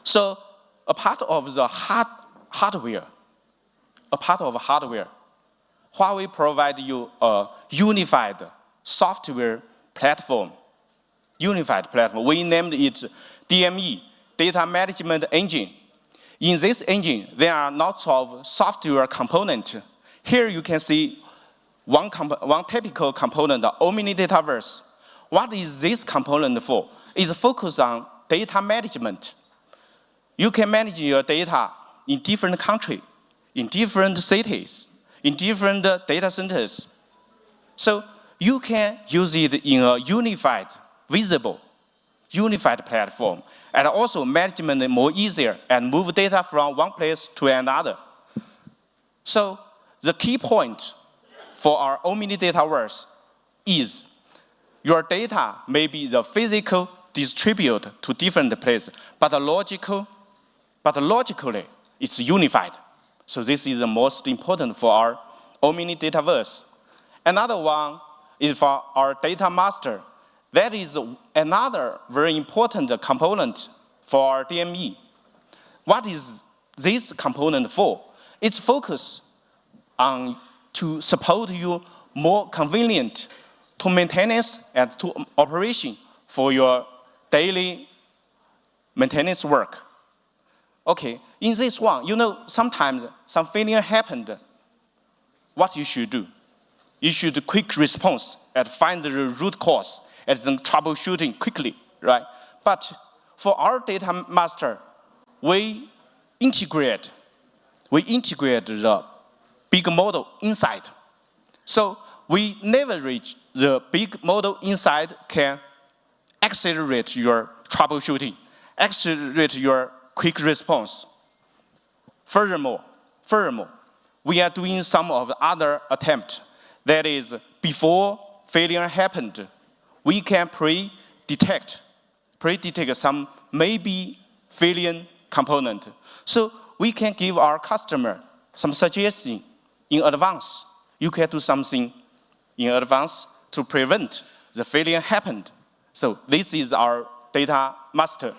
So a part of the hardware, Huawei provides you a unified software platform. We named it DME, Data Management Engine. In this engine, there are lots of software components. Here you can see one typical component, the Omni Dataverse. What is this component for? It's focused on data management. You can manage your data in different countries, in different cities, in different data centers. So you can use it in a unified, visible, unified platform, and also management more easier and move data from one place to another. So the key point for our Omni Dataverse is your data may be the physical distributed to different places, but logically it's unified. So this is the most important for our Omni Dataverse. Another one is for our data master. That is another very important component for our DME. What is this component for? It's focused on to support you more convenient to maintenance and to operation for your daily maintenance work. Okay, in this one, sometimes some failure happened. What you should do? You should quick response and find the root cause and then troubleshooting quickly, right? But for our data master, we integrate the big model inside. So we leverage the big model inside can accelerate your troubleshooting, accelerate your quick response. Furthermore, we are doing some of the other attempt. That is, before failure happened, we can predict some maybe failing component. So we can give our customer some suggestion in advance. You can do something in advance to prevent the failure happened. So this is our data master.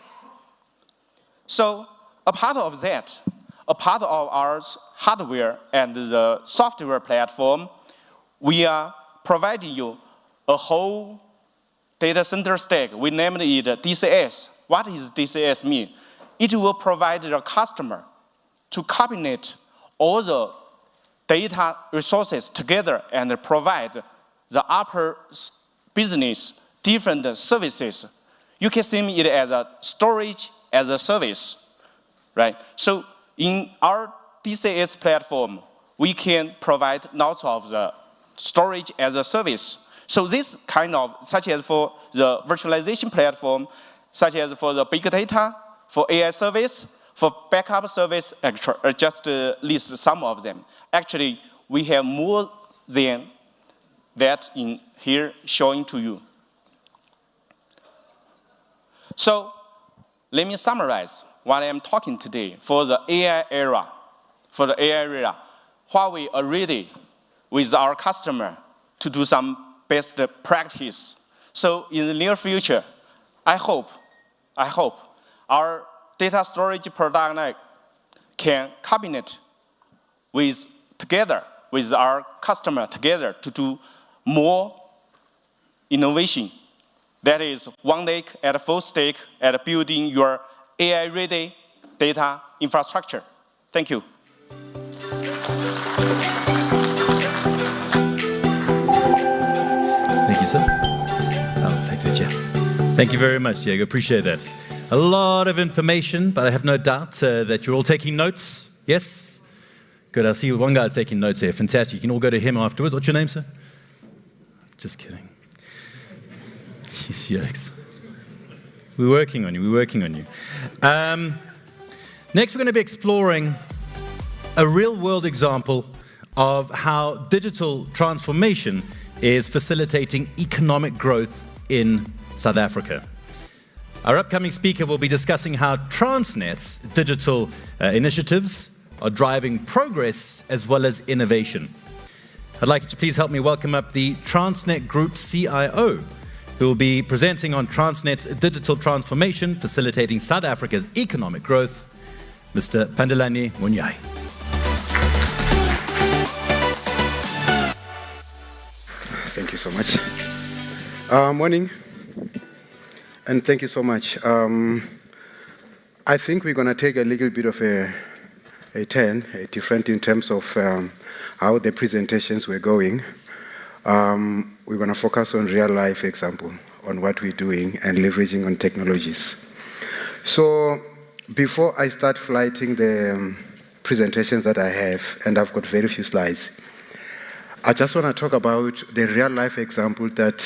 So a part of that, a part of our hardware and the software platform, we are providing you a whole data center stack. We named it DCS. What does DCS mean? It will provide the customer to coordinate all the data resources together and provide the upper business different services. You can see it as a storage as a service, right? So in our DCS platform, we can provide lots of the storage as a service. So this kind of, such as for the virtualization platform, such as for the big data, for AI service, for backup service, just list some of them. Actually, we have more than that in here showing to you. So let me summarize what I'm talking today. For the AI era, Huawei are ready with our customer to do some best practice. So in the near future, I hope our data storage product line can coordinate together with our customer together to do more innovation. That is one leg at a full stake at building your AI-ready data infrastructure. Thank you. Thank you, sir. I'll take that, yeah. Thank you very much, Diego. Appreciate that. A lot of information, but I have no doubt that you're all taking notes. Yes? Good. I see one guy's taking notes here. Fantastic. You can all go to him afterwards. What's your name, sir? Just kidding. Yikes. We're working on you. Next, we're going to be exploring a real-world example of how digital transformation is facilitating economic growth in South Africa. Our upcoming speaker will be discussing how Transnet's digital initiatives are driving progress as well as innovation. I'd like you to please help me welcome up the Transnet Group CIO, who will be presenting on Transnet's digital transformation facilitating South Africa's economic growth, Mr. Pandalani Munyai. Thank you so much. Morning, and thank you so much. I think we're going to take a little bit of a turn, different in terms of how the presentations were going. We're going to focus on real-life example, on what we're doing and leveraging on technologies. So before I start flighting the presentations that I have, and I've got very few slides, I just want to talk about the real-life example that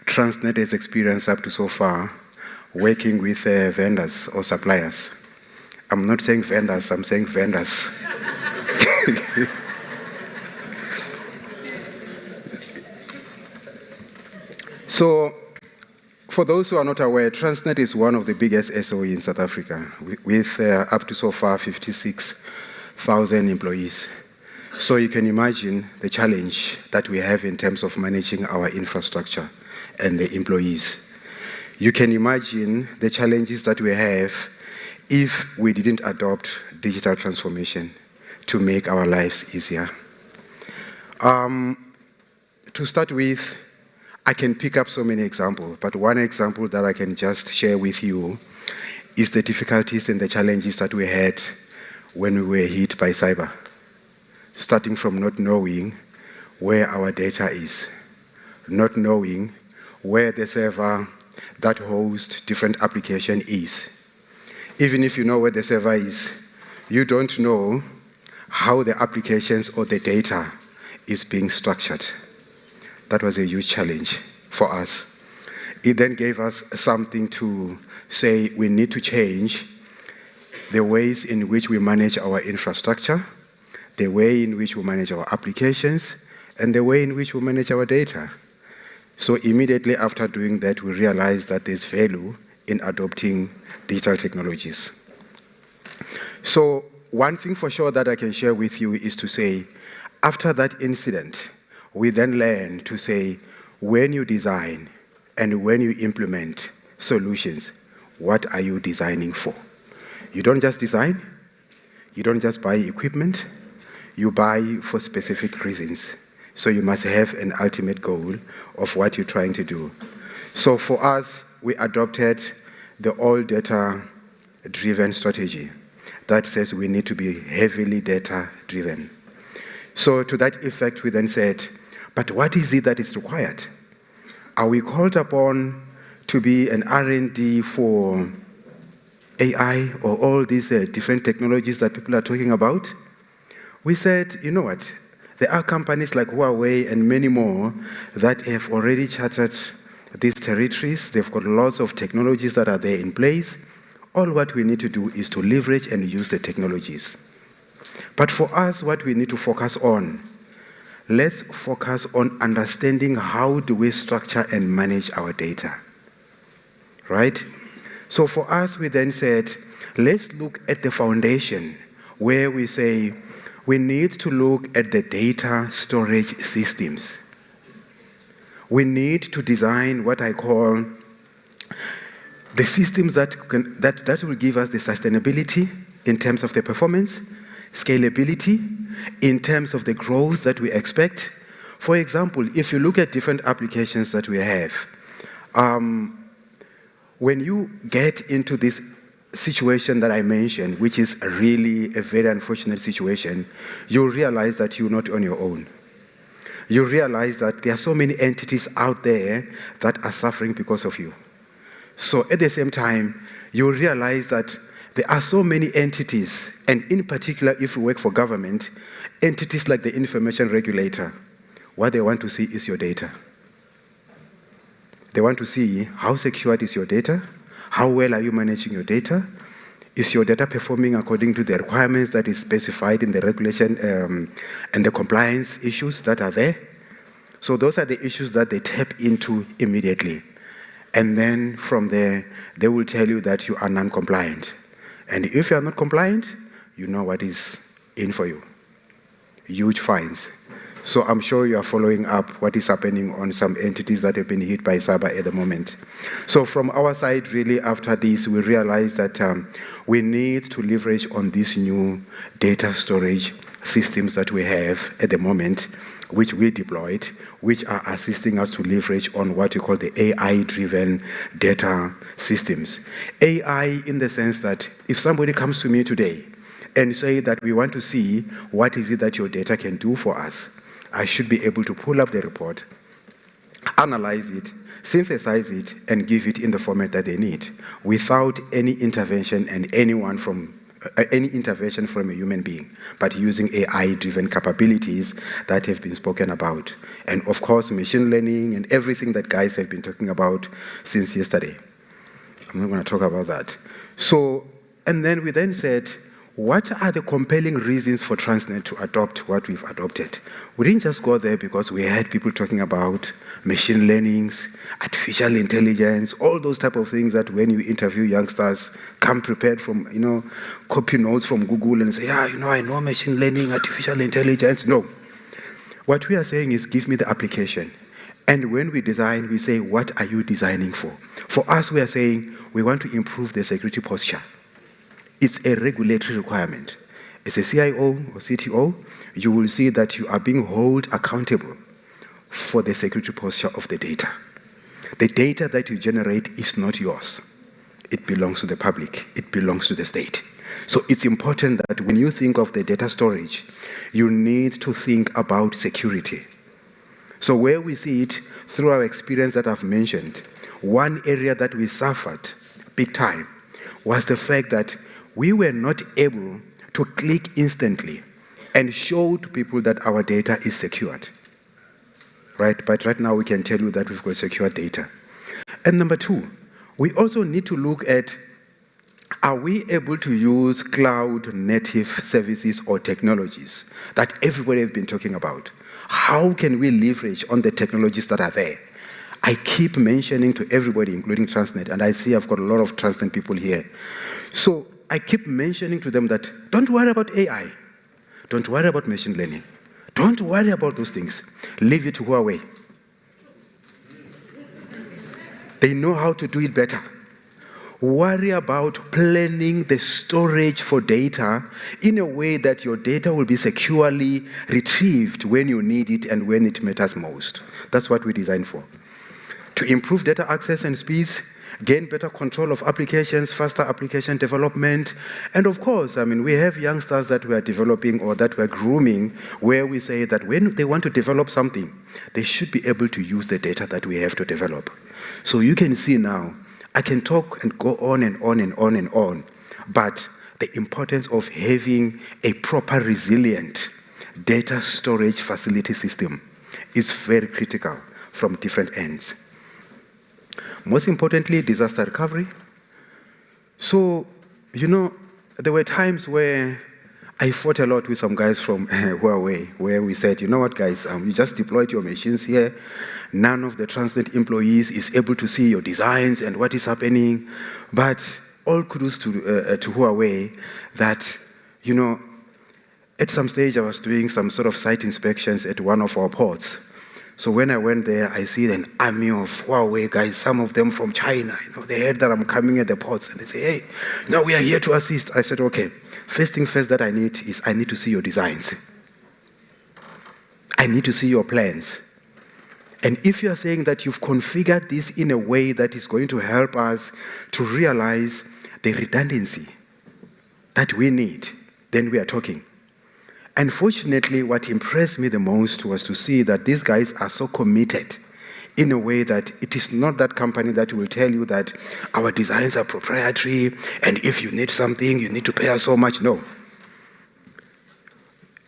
Transnet has experienced up to so far, working with vendors or suppliers. I'm not saying vendors, I'm saying vendors. So, for those who are not aware, Transnet is one of the biggest SOE in South Africa, with up to so far 56,000 employees. So you can imagine the challenge that we have in terms of managing our infrastructure and the employees. You can imagine the challenges that we have if we didn't adopt digital transformation to make our lives easier. To start with, I can pick up so many examples, but one example that I can just share with you is the difficulties and the challenges that we had when we were hit by cyber, starting from not knowing where our data is, not knowing where the server that hosts different application is. Even if you know where the server is, you don't know how the applications or the data is being structured. That was a huge challenge for us. It then gave us something to say we need to change the ways in which we manage our infrastructure, the way in which we manage our applications, and the way in which we manage our data. So immediately after doing that, we realized that there's value in adopting digital technologies. So one thing for sure that I can share with you is to say, after that incident, we then learn to say, when you design and when you implement solutions, what are you designing for? You don't just design, you don't just buy equipment, you buy for specific reasons. So you must have an ultimate goal of what you're trying to do. So for us, we adopted the all data-driven strategy that says we need to be heavily data-driven. So to that effect, we then said, but what is it that is required? Are we called upon to be an R&D for AI or all these different technologies that people are talking about? We said, you know what? There are companies like Huawei and many more that have already charted these territories. They've got lots of technologies that are there in place. All what we need to do is to leverage and use the technologies. But for us, what we need to focus on, let's focus on understanding how do we structure and manage our data, right? So for us, we then said, let's look at the foundation where we say we need to look at the data storage systems. We need to design what I call the systems that will give us the sustainability in terms of the performance, scalability, in terms of the growth that we expect. For example, if you look at different applications that we have, when you get into this situation that I mentioned, which is really a very unfortunate situation, you realize that you're not on your own. You realize that there are so many entities out there that are suffering because of you. So at the same time, you realize that there are so many entities, and in particular, if you work for government, entities like the information regulator, what they want to see is your data. They want to see how secured is your data, how well are you managing your data, is your data performing according to the requirements that is specified in the regulation and the compliance issues that are there. So those are the issues that they tap into immediately. And then from there, they will tell you that you are non-compliant. And if you are not compliant, you know what is in for you. Huge fines. So I'm sure you are following up what is happening on some entities that have been hit by cyber at the moment. So from our side, really, after this, we realized that we need to leverage on these new data storage systems that we have at the moment, which we deployed, which are assisting us to leverage on what we call the AI-driven data systems. AI in the sense that if somebody comes to me today and say that we want to see what is it that your data can do for us, I should be able to pull up the report, analyze it, synthesize it, and give it in the format that they need, without any intervention any intervention from a human being, but using AI-driven capabilities that have been spoken about. And of course, machine learning and everything that guys have been talking about since yesterday. I'm not going to talk about that. So, and then we then said, what are the compelling reasons for Transnet to adopt what we've adopted? We didn't just go there because we had people talking about machine learnings, artificial intelligence, all those type of things that when you interview youngsters, come prepared from, copy notes from Google and say, I know machine learning, artificial intelligence. No. What we are saying is, give me the application. And when we design, we say, what are you designing for? For us, we are saying, we want to improve the security posture. It's a regulatory requirement. As a CIO or CTO, you will see that you are being held accountable for the security posture of the data. The data that you generate is not yours. It belongs to the public. It belongs to the state. So it's important that when you think of the data storage, you need to think about security. So where we see it through our experience that I've mentioned, one area that we suffered big time was the fact that we were not able to click instantly and show to people that our data is secured. Right? But right now we can tell you that we've got secure data. And number two, we also need to look at, are we able to use cloud native services or technologies that everybody has been talking about? How can we leverage on the technologies that are there? I keep mentioning to everybody, including Transnet, and I see I've got a lot of Transnet people here. So I keep mentioning to them that don't worry about AI. Don't worry about machine learning. Don't worry about those things. Leave it to Huawei. They know how to do it better. Worry about planning the storage for data in a way that your data will be securely retrieved when you need it and when it matters most. That's what we designed for. To improve data access and speeds, gain better control of applications, faster application development. And of course, we have youngsters that we are developing or that we are grooming where we say that when they want to develop something, they should be able to use the data that we have to develop. So you can see now, I can talk and go on and on and on and on, but the importance of having a proper resilient data storage facility system is very critical from different ends. Most importantly, disaster recovery. So, there were times where I fought a lot with some guys from Huawei, where we said, you know what, guys, you just deployed your machines here. None of the Transnet employees is able to see your designs and what is happening. But all kudos to Huawei that, at some stage I was doing some sort of site inspections at one of our ports. So when I went there, I see an army of Huawei guys, some of them from China. They heard that I'm coming at the ports, and they say, hey, no, we are here to assist. I said, okay, first thing first that I need is I need to see your designs. I need to see your plans. And if you are saying that you've configured this in a way that is going to help us to realize the redundancy that we need, then we are talking. Unfortunately, what impressed me the most was to see that these guys are so committed in a way that it is not that company that will tell you that our designs are proprietary and if you need something, you need to pay us so much. No.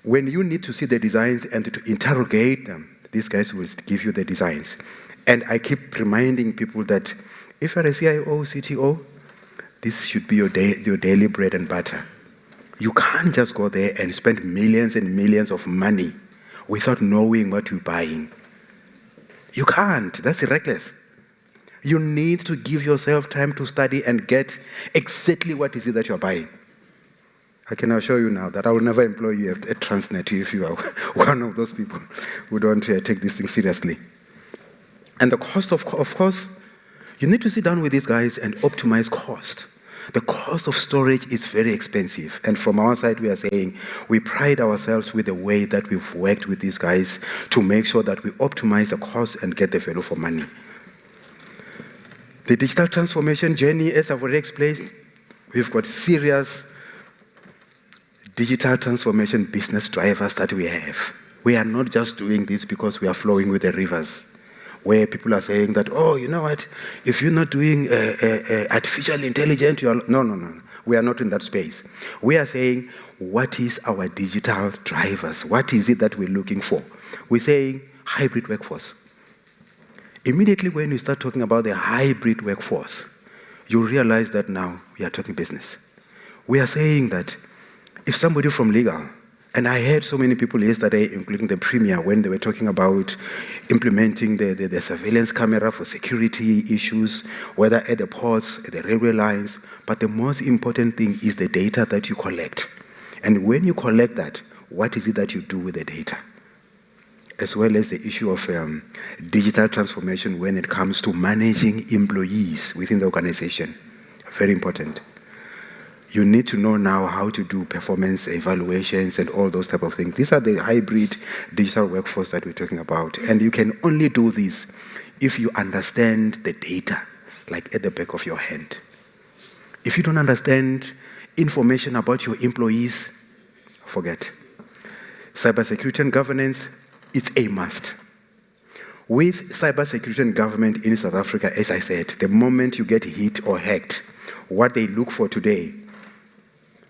When you need to see the designs and to interrogate them, these guys will give you the designs. And I keep reminding people that if you're a CIO, CTO, this should be your daily bread and butter. You can't just go there and spend millions and millions of money without knowing what you're buying. You can't. That's reckless. You need to give yourself time to study and get exactly what is it that you're buying. I can assure you now that I will never employ you at Transnet if you are one of those people who don't take this thing seriously. And the cost, of course, you need to sit down with these guys and optimize cost. The cost of storage is very expensive. And from our side, we are saying we pride ourselves with the way that we've worked with these guys to make sure that we optimize the cost and get the value for money. The digital transformation journey, as I've already explained, we've got serious digital transformation business drivers that we have. We are not just doing this because we are flowing with the rivers, where people are saying that, oh, you know what, if you're not doing artificial intelligence, you are... No. We are not in that space. We are saying, what is our digital drivers? What is it that we're looking for? We're saying hybrid workforce. Immediately when you start talking about the hybrid workforce, you realize that now we are talking business. We are saying that if somebody from legal, and I heard so many people yesterday, including the Premier, when they were talking about implementing the surveillance camera for security issues, whether at the ports, at the railway lines, but the most important thing is the data that you collect. And when you collect that, what is it that you do with the data? As well as the issue of digital transformation when it comes to managing employees within the organization. Very important. You need to know now how to do performance evaluations and all those type of things. These are the hybrid digital workforce that we're talking about. And you can only do this if you understand the data, like at the back of your hand. If you don't understand information about your employees, forget. Cybersecurity and governance, it's a must. With cybersecurity and government in South Africa, as I said, the moment you get hit or hacked, what they look for today,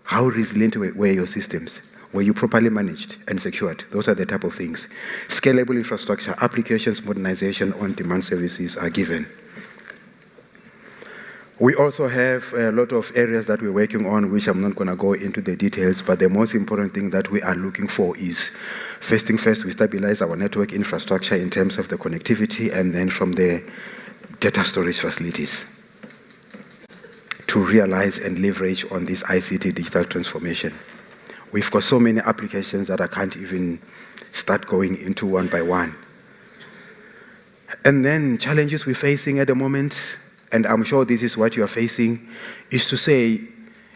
how resilient were your systems? Were you properly managed and secured? Those are the type of things. Scalable infrastructure, applications, modernization, on-demand services are given. We also have a lot of areas that we're working on, which I'm not going to go into the details, but the most important thing that we are looking for is, first thing first, we stabilize our network infrastructure in terms of the connectivity, and then from the data storage facilities, to realize and leverage on this ICT digital transformation. We've got so many applications that I can't even start going into one by one. And then challenges we're facing at the moment, and I'm sure this is what you are facing, is to say,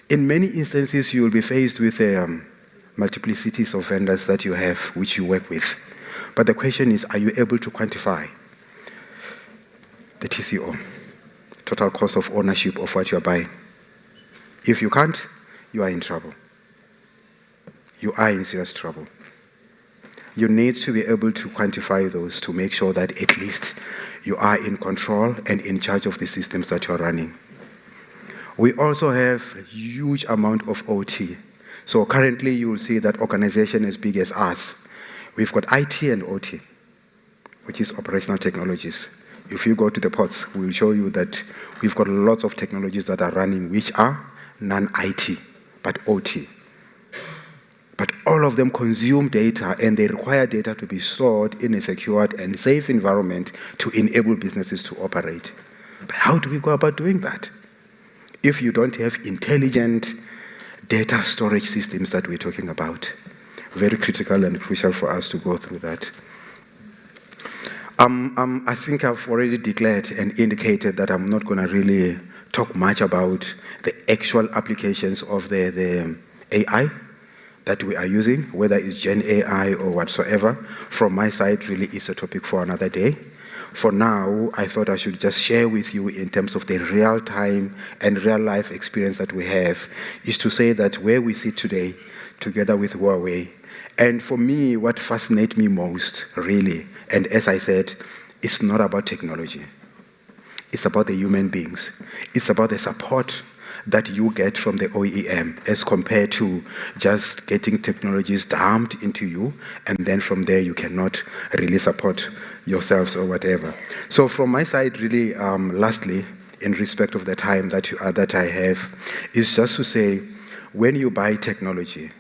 in many instances you will be faced with multiplicities of vendors that you have, which you work with. But the question is, are you able to quantify the TCO? Total cost of ownership of what you're buying. If you can't, you are in trouble. You are in serious trouble. You need to be able to quantify those to make sure that at least you are in control and in charge of the systems that you're running. We also have huge amount of OT. So currently you will see that organization as big as us, we've got IT and OT, which is operational technologies. If you go to the ports, we'll show you that we've got lots of technologies that are running which are non-IT, but OT. But all of them consume data, and they require data to be stored in a secured and safe environment to enable businesses to operate. But how do we go about doing that? If you don't have intelligent data storage systems that we're talking about, very critical and crucial for us to go through that. I think I've already declared and indicated that I'm not going to really talk much about the actual applications of the AI that we are using, whether it's Gen AI or whatsoever. From my side, really is a topic for another day. For now, I thought I should just share with you in terms of the real-time and real-life experience that we have, is to say that where we sit today, together with Huawei, and for me, what fascinates me most, really, and as I said, it's not about technology. It's about the human beings. It's about the support that you get from the OEM as compared to just getting technologies dumped into you, and then from there you cannot really support yourselves or whatever. So from my side, really, lastly, in respect of the time that I have, is just to say, when you buy technology,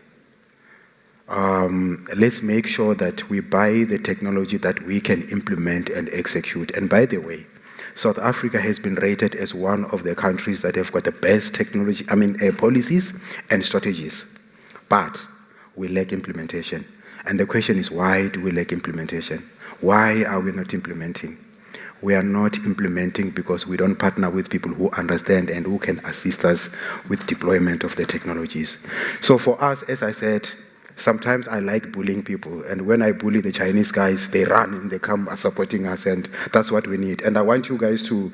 let's make sure that we buy the technology that we can implement and execute. And by the way, South Africa has been rated as one of the countries that have got the best technology, policies and strategies. But we lack implementation. And the question is, why do we lack implementation? Why are we not implementing? We are not implementing because we don't partner with people who understand and who can assist us with deployment of the technologies. So for us, as I said, sometimes I like bullying people, and when I bully the Chinese guys, they run and they come supporting us, and that's what we need. And I want you guys to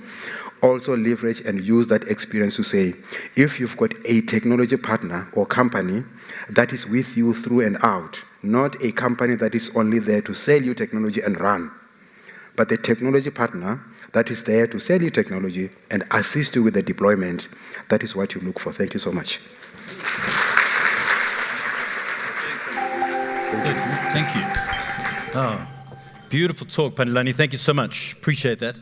also leverage and use that experience to say, if you've got a technology partner or company that is with you through and out, not a company that is only there to sell you technology and run, but a technology partner that is there to sell you technology and assist you with the deployment. That is what you look for. Thank you so much. Thank you. Oh, beautiful talk, Pandalani. Thank you so much. Appreciate that.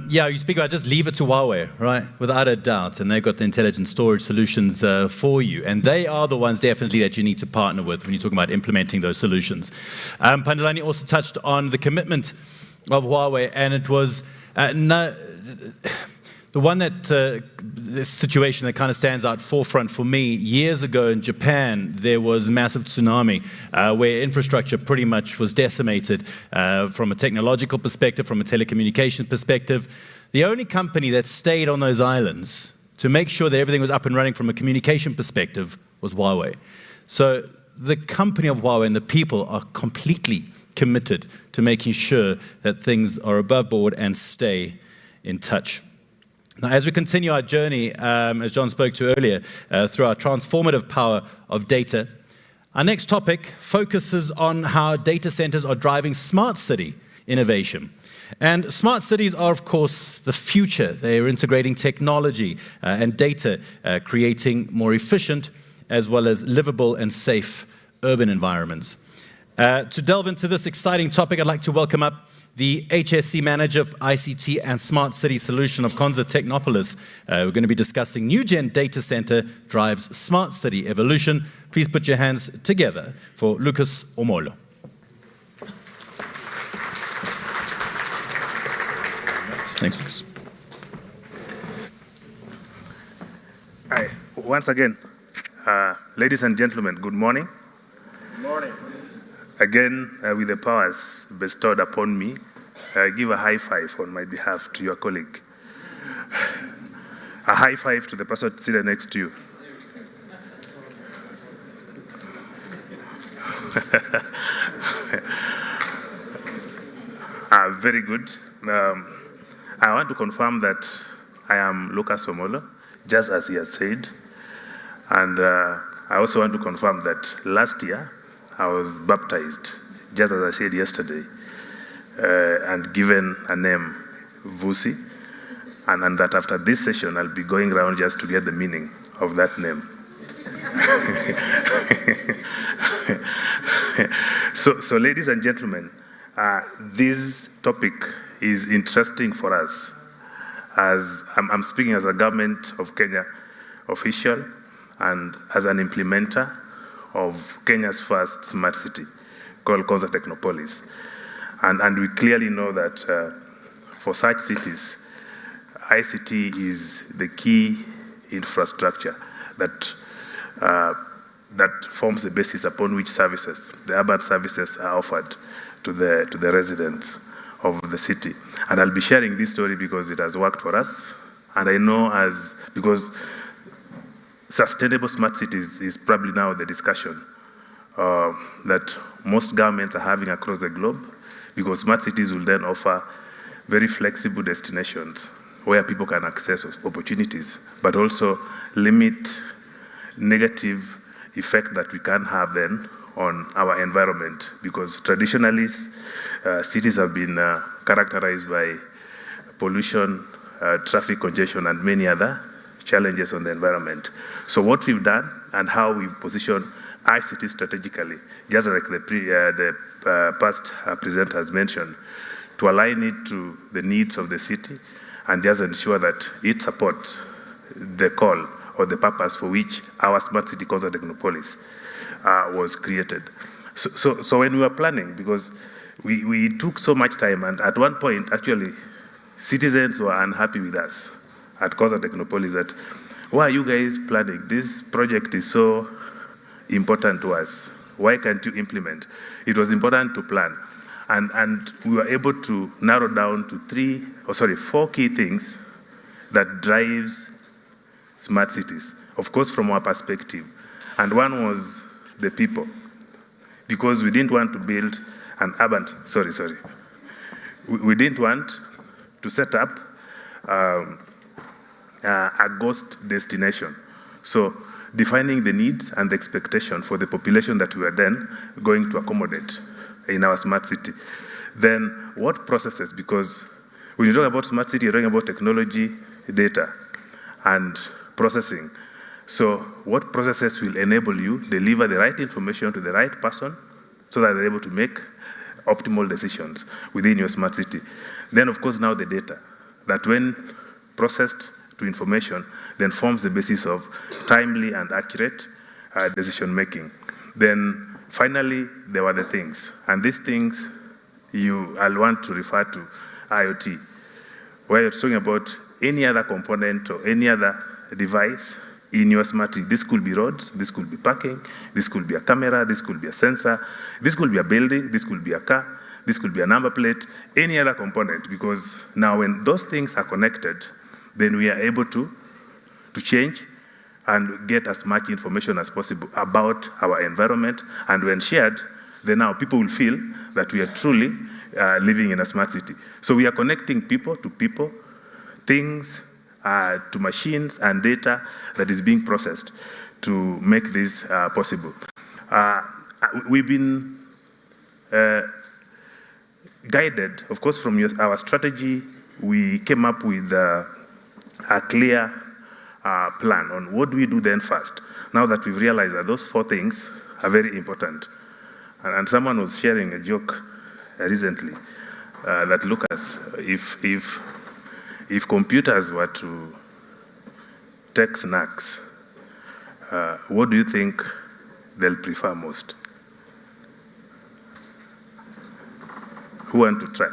Yeah, you speak about just leave it to Huawei, right? Without a doubt. And they've got the intelligent storage solutions for you. And they are the ones definitely that you need to partner with when you're talking about implementing those solutions. Pandalani also touched on the commitment of Huawei, and it was the one that the situation that kind of stands out forefront for me. Years ago in Japan, there was a massive tsunami where infrastructure pretty much was decimated from a technological perspective, from a telecommunications perspective. The only company that stayed on those islands to make sure that everything was up and running from a communication perspective was Huawei. So the company of Huawei and the people are completely committed to making sure that things are above board and stay in touch. Now, as we continue our journey, as John spoke to earlier, through our transformative power of data, our next topic focuses on how data centers are driving smart city innovation. And smart cities are, of course, the future. They are integrating technology and data, creating more efficient as well as livable and safe urban environments. To delve into this exciting topic, I'd like to welcome up the HSC Manager of ICT and Smart City Solution of Konza Technopolis. We're going to be discussing New Gen Data Center drives smart city evolution. Please put your hands together for Lucas Omolo. Thanks, Lucas. Hi, once again, ladies and gentlemen, good morning. Good morning. Again, with the powers bestowed upon me, I give a high five on my behalf to your colleague. A high five to the person sitting next to you. Very good. I want to confirm that I am Lucas Omolo, just as he has said. And I also want to confirm that last year, I was baptized, just as I said yesterday, and given a name, Vusi, and that after this session, I'll be going around just to get the meaning of that name. So ladies and gentlemen, this topic is interesting for us, as I'm speaking as a government of Kenya official and as an implementer of Kenya's first smart city called Konza Technopolis. And we clearly know that for such cities, ICT is the key infrastructure that forms the basis upon which services, the urban services, are offered to the residents of the city. And I'll be sharing this story because it has worked for us. And I know because sustainable smart cities is probably now the discussion that most governments are having across the globe, because smart cities will then offer very flexible destinations where people can access opportunities, but also limit negative effect that we can have then on our environment, because traditionally cities have been characterized by pollution, traffic congestion, and many other challenges on the environment. So what we've done and how we position ICT strategically, just like the past presenter has mentioned, to align it to the needs of the city and just ensure that it supports the call or the purpose for which our smart city Konza Technopolis was created. So when we were planning, because we took so much time, and at one point, actually, citizens were unhappy with us at Konza Technopolis that, why are you guys planning? This project is so important to us. Why can't you implement? It was important to plan. And we were able to narrow down to 4 key things that drives smart cities, of course, from our perspective. And one was the people, because we didn't want to build an urban, we didn't want to set up a ghost destination. So defining the needs and the expectation for the population that we are then going to accommodate in our smart city. Then what processes, because when you talk about smart city, you're talking about technology, data, and processing. So what processes will enable you deliver the right information to the right person so that they're able to make optimal decisions within your smart city. Then of course now the data, that when processed to information, then forms the basis of timely and accurate decision making. Then finally, there were the things. And these things, I'll want to refer to IoT, where you're talking about any other component or any other device in your smart city. This could be roads, this could be parking, this could be a camera, this could be a sensor, this could be a building, this could be a car, this could be a number plate, any other component, because now when those things are connected, then we are able to change and get as much information as possible about our environment. And when shared, then now people will feel that we are truly living in a smart city. So we are connecting people, things, to machines and data that is being processed to make this possible. We've been guided, of course, from our strategy. We came up with a clear plan on what do we do then first, now that we've realized that those 4 things are very important. And someone was sharing a joke recently that Lucas, if computers were to take snacks, what do you think they'll prefer most? Who want to try?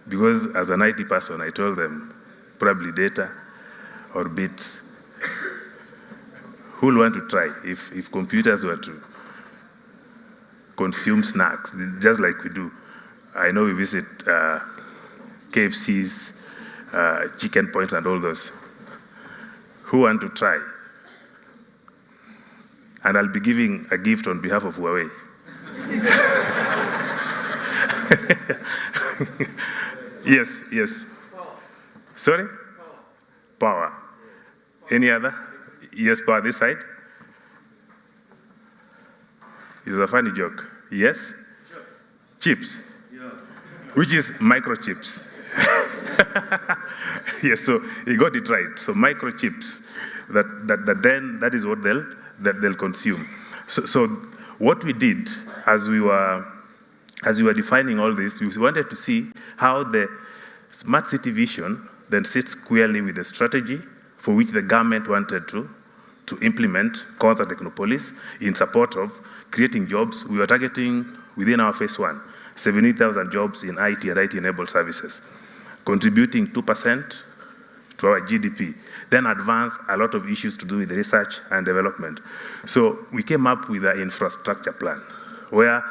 Because as an IT person, I told them probably data or bits. Who will want to try if computers were to consume snacks, just like we do? I know we visit KFC's, chicken points and all those. Who want to try? And I'll be giving a gift on behalf of Huawei. Yes. Sorry? Power. Any other? Yes, power this side. It was a funny joke. Yes? Chips. Which is microchips. Yes, so he got it right. So microchips, that is what they'll consume. So what we did as we were defining all this, we wanted to see how the smart city vision then sits squarely with the strategy for which the government wanted to implement Cause and Technopolis in support of creating jobs. We were targeting within our phase 1, 70,000 jobs in IT and IT-enabled services, contributing 2% to our GDP, then advance a lot of issues to do with research and development. So we came up with an infrastructure plan where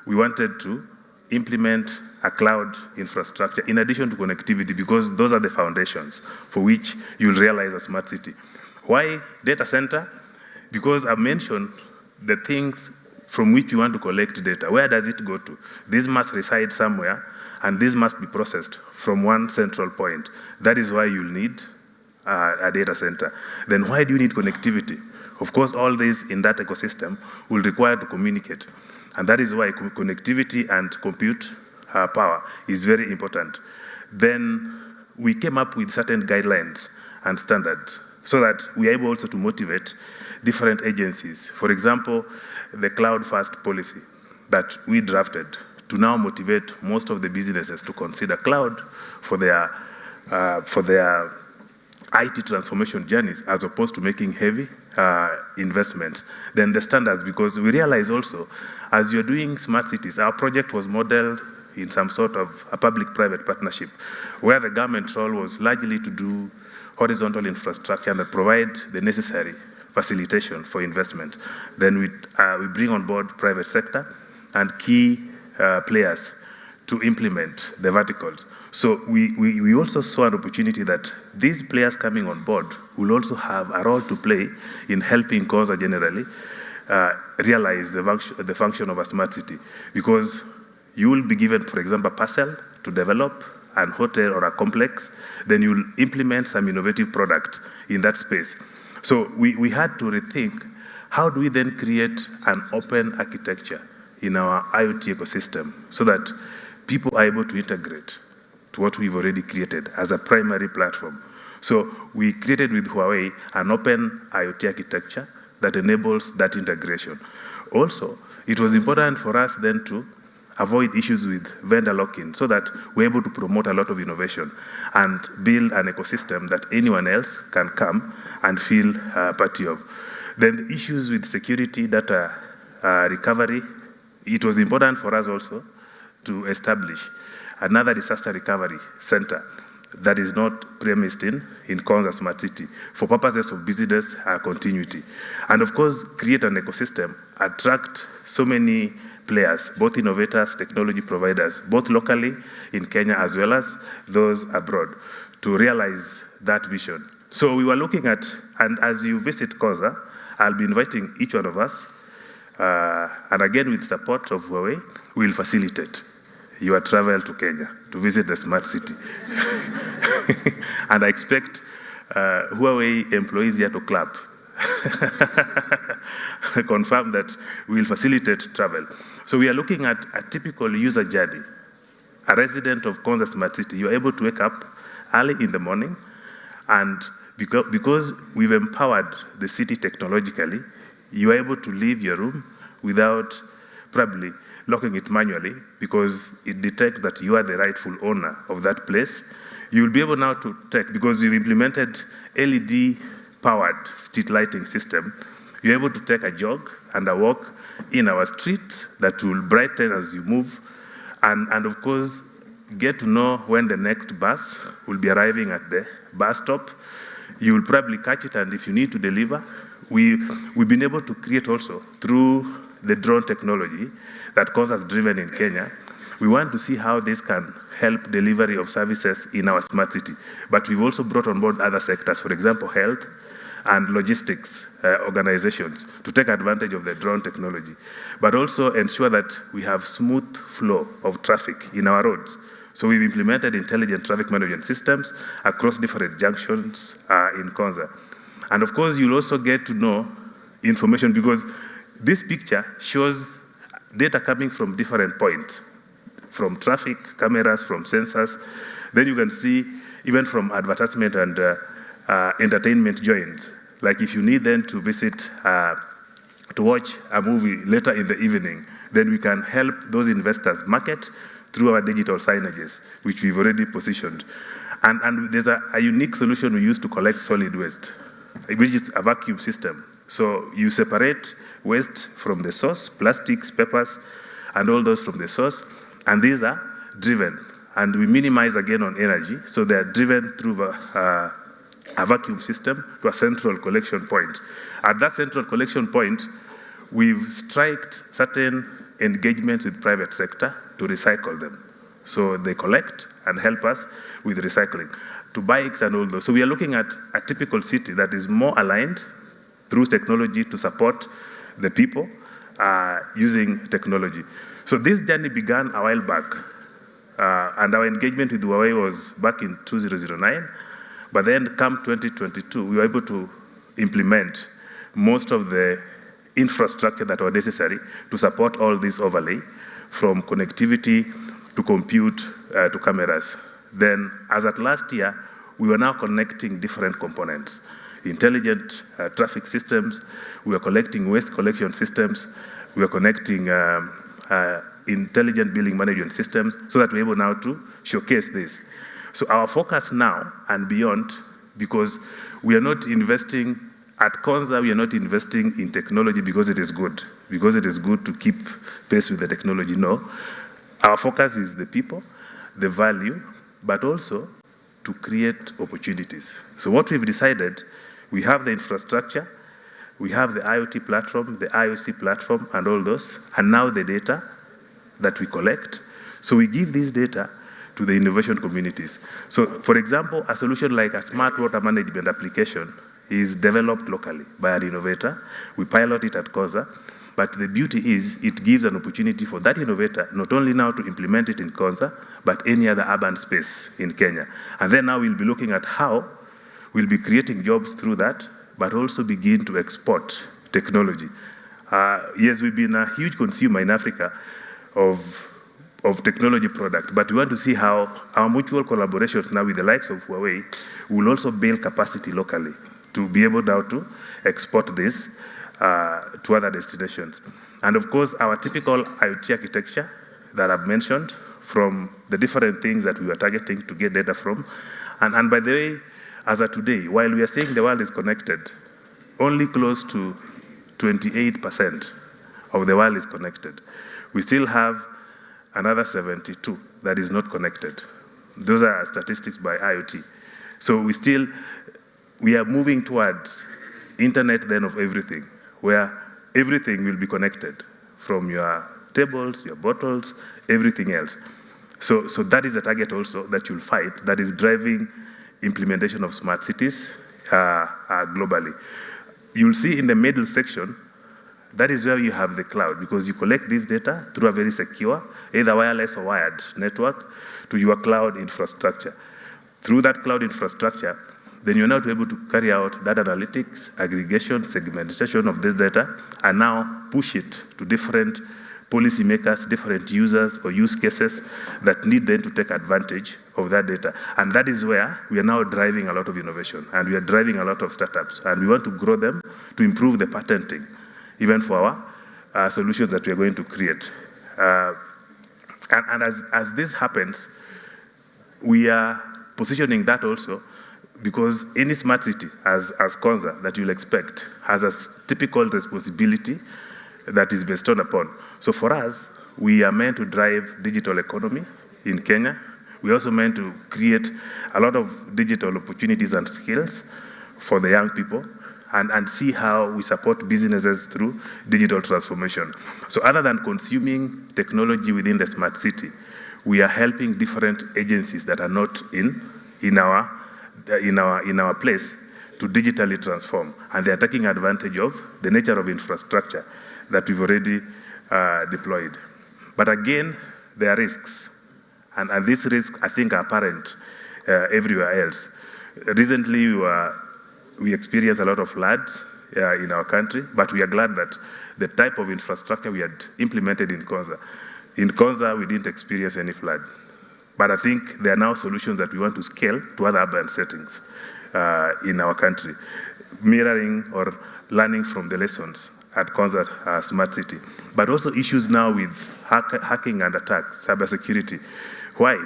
we wanted to implement a cloud infrastructure in addition to connectivity, because those are the foundations for which you'll realize a smart city. Why data center? Because I mentioned the things from which you want to collect data. Where does it go to? This must reside somewhere, and this must be processed from one central point. That is why you'll need a data center. Then why do you need connectivity? Of course, all this in that ecosystem will require to communicate. And that is why connectivity and compute power is very important. Then we came up with certain guidelines and standards so that we are able also to motivate different agencies. For example, the cloud-first policy that we drafted to now motivate most of the businesses to consider cloud for their IT transformation journeys, as opposed to making heavy investments. Then the standards, because we realize also, as you're doing smart cities, our project was modeled in some sort of a public-private partnership, where the government role was largely to do horizontal infrastructure and provide the necessary facilitation for investment. Then we bring on board private sector and key players to implement the verticals. So we also saw an opportunity that these players coming on board will also have a role to play in helping COSA generally realize the function of a smart city. Because you will be given, for example, a parcel to develop an hotel or a complex, then you'll implement some innovative product in that space. So we had to rethink, how do we then create an open architecture in our IoT ecosystem so that people are able to integrate to what we've already created as a primary platform. So we created with Huawei an open IoT architecture that enables that integration. Also, it was important for us then to avoid issues with vendor lock-in so that we're able to promote a lot of innovation and build an ecosystem that anyone else can come and feel party of. Then the issues with security, data recovery, it was important for us also to establish another disaster recovery center that is not premised in Konza Smart City for purposes of business continuity. And of course, create an ecosystem, attract so many players, both innovators, technology providers, both locally in Kenya as well as those abroad, to realize that vision. So we were looking at, and as you visit Konza, I'll be inviting each one of us, and again with support of Huawei, we'll facilitate your travel to Kenya to visit the smart city. And I expect Huawei employees here to clap. Confirm that we will facilitate travel. So we are looking at a typical user journey. A resident of Konza Smart City, you're able to wake up early in the morning, and because we've empowered the city technologically, you are able to leave your room without probably locking it manually, because it detects that you are the rightful owner of that place. You'll be able now to take, because we've implemented LED-powered street lighting system, you're able to take a jog and a walk in our streets that will brighten as you move, and of course, get to know when the next bus will be arriving at the bus stop. You will probably catch it, and if you need to deliver, we've been able to create also through the drone technology that Konza has driven in Kenya. We want to see how this can help delivery of services in our smart city. But we've also brought on board other sectors, for example, health and logistics organizations, to take advantage of the drone technology, but also ensure that we have smooth flow of traffic in our roads. So we've implemented intelligent traffic management systems across different junctions in Konza. And of course, you'll also get to know information, because this picture shows data coming from different points, from traffic, cameras, from sensors. Then you can see even from advertisement and entertainment joints. Like if you need then to visit, to watch a movie later in the evening, then we can help those investors market through our digital signages, which we've already positioned. And there's a unique solution we use to collect solid waste, which is a vacuum system. So you separate waste from the source, plastics, papers, and all those from the source, and these are driven. And we minimize again on energy, so they're driven through a vacuum system to a central collection point. At that central collection point, we've striked certain engagements with private sector to recycle them. So they collect and help us with recycling, to bikes and all those. So we are looking at a typical city that is more aligned through technology to support the people using technology. So this journey began a while back, and our engagement with Huawei was back in 2009. But then come 2022, we were able to implement most of the infrastructure that were necessary to support all this overlay, from connectivity to compute to cameras. Then, as at last year, we were now connecting different components. Intelligent traffic systems, we are collecting waste collection systems, we are connecting intelligent building management systems, so that we're able now to showcase this. So our focus now and beyond, because we are not investing, at Konza, we are not investing in technology because it is good to keep pace with the technology. No. Our focus is the people, the value, but also to create opportunities. So what we've decided, we have the infrastructure, we have the IoT platform, the IoC platform, and all those, and now the data that we collect. So we give this data to the innovation communities. So, for example, a solution like a smart water management application is developed locally by an innovator. We pilot it at Konza, but the beauty is it gives an opportunity for that innovator not only now to implement it in Konza, but any other urban space in Kenya. And then now we'll be looking at how we'll be creating jobs through that, but also begin to export technology. Yes, we've been a huge consumer in Africa of technology product, but we want to see how our mutual collaborations now with the likes of Huawei will also build capacity locally to be able now to export this to other destinations. And of course, our typical IoT architecture that I've mentioned, from the different things that we were targeting to get data from. And by the way, as of today, while we are saying the world is connected, only close to 28% of the world is connected. We still have another 72 that is not connected. Those are statistics by IoT. So we are moving towards internet then of everything, where everything will be connected, from your tables, your bottles, everything else. So that is a target also that you'll find that is driving implementation of smart cities globally. You'll see in the middle section, that is where you have the cloud, because you collect this data through a very secure, either wireless or wired network, to your cloud infrastructure. Through that cloud infrastructure, then you're now able to carry out data analytics, aggregation, segmentation of this data, and now push it to different policymakers, different users or use cases that need then to take advantage of that data. And that is where we are now driving a lot of innovation, and we are driving a lot of startups, and we want to grow them to improve the patenting, even for our solutions that we are going to create. And as this happens, we are positioning that also, because any smart city, as Konza, that you'll expect, has a typical responsibility that is bestowed upon. So for us, we are meant to drive digital economy in Kenya. We also meant to create a lot of digital opportunities and skills for the young people, and see how we support businesses through digital transformation. So other than consuming technology within the smart city, we are helping different agencies that are not in our place to digitally transform, and they are taking advantage of the nature of infrastructure that we've already deployed. But again, there are risks, and these risks, I think, are apparent everywhere else. Recently, we experienced a lot of floods in our country, but we are glad that the type of infrastructure we had implemented in Konza, we didn't experience any flood. But I think there are now solutions that we want to scale to other urban settings in our country, mirroring or learning from the lessons at Konza Smart City. But also issues now with hacking and attacks, cybersecurity. Why?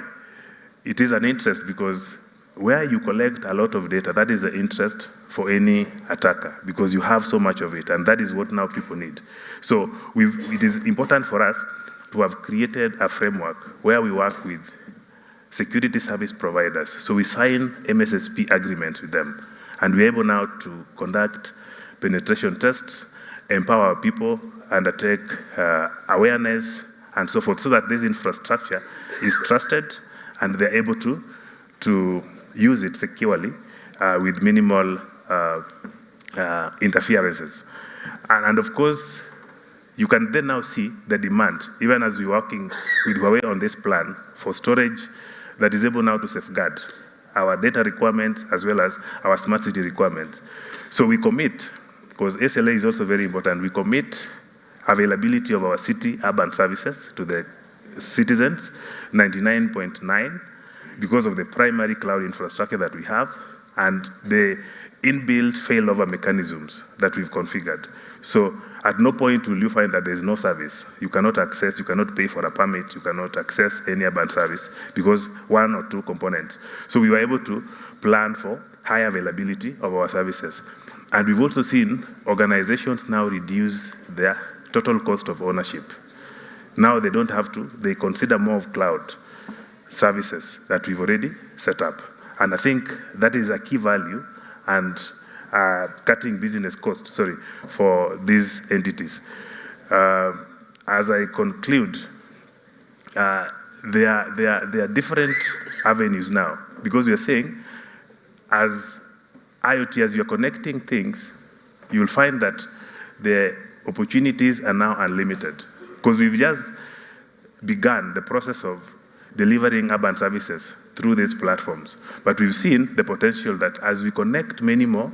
It is an interest, because where you collect a lot of data, that is the interest for any attacker, because you have so much of it, and that is what now people need. So it is important for us to have created a framework where we work with security service providers. So we sign MSSP agreements with them, and we're able now to conduct penetration tests, empower people, undertake awareness, and so forth, so that this infrastructure is trusted and they're able to use it securely with minimal interferences. And of course, you can then now see the demand, even as we're working with Huawei on this plan for storage that is able now to safeguard our data requirements as well as our smart city requirements. So we commit, because SLA is also very important, we commit availability of our city urban services to the citizens, 99.9, because of the primary cloud infrastructure that we have and the inbuilt failover mechanisms that we've configured. So at no point will you find that there's no service. You cannot access, you cannot pay for a permit, you cannot access any urban service because one or two components. So we were able to plan for high availability of our services. And we've also seen organizations now reduce their total cost of ownership. Now they don't have to, they consider more of cloud services that we've already set up. And I think that is a key value and cutting business costs, for these entities. As I conclude, there are different avenues now, because we are saying, as IoT, as you're connecting things, you'll find that the opportunities are now unlimited, because we've just begun the process of delivering urban services through these platforms. But we've seen the potential that as we connect many more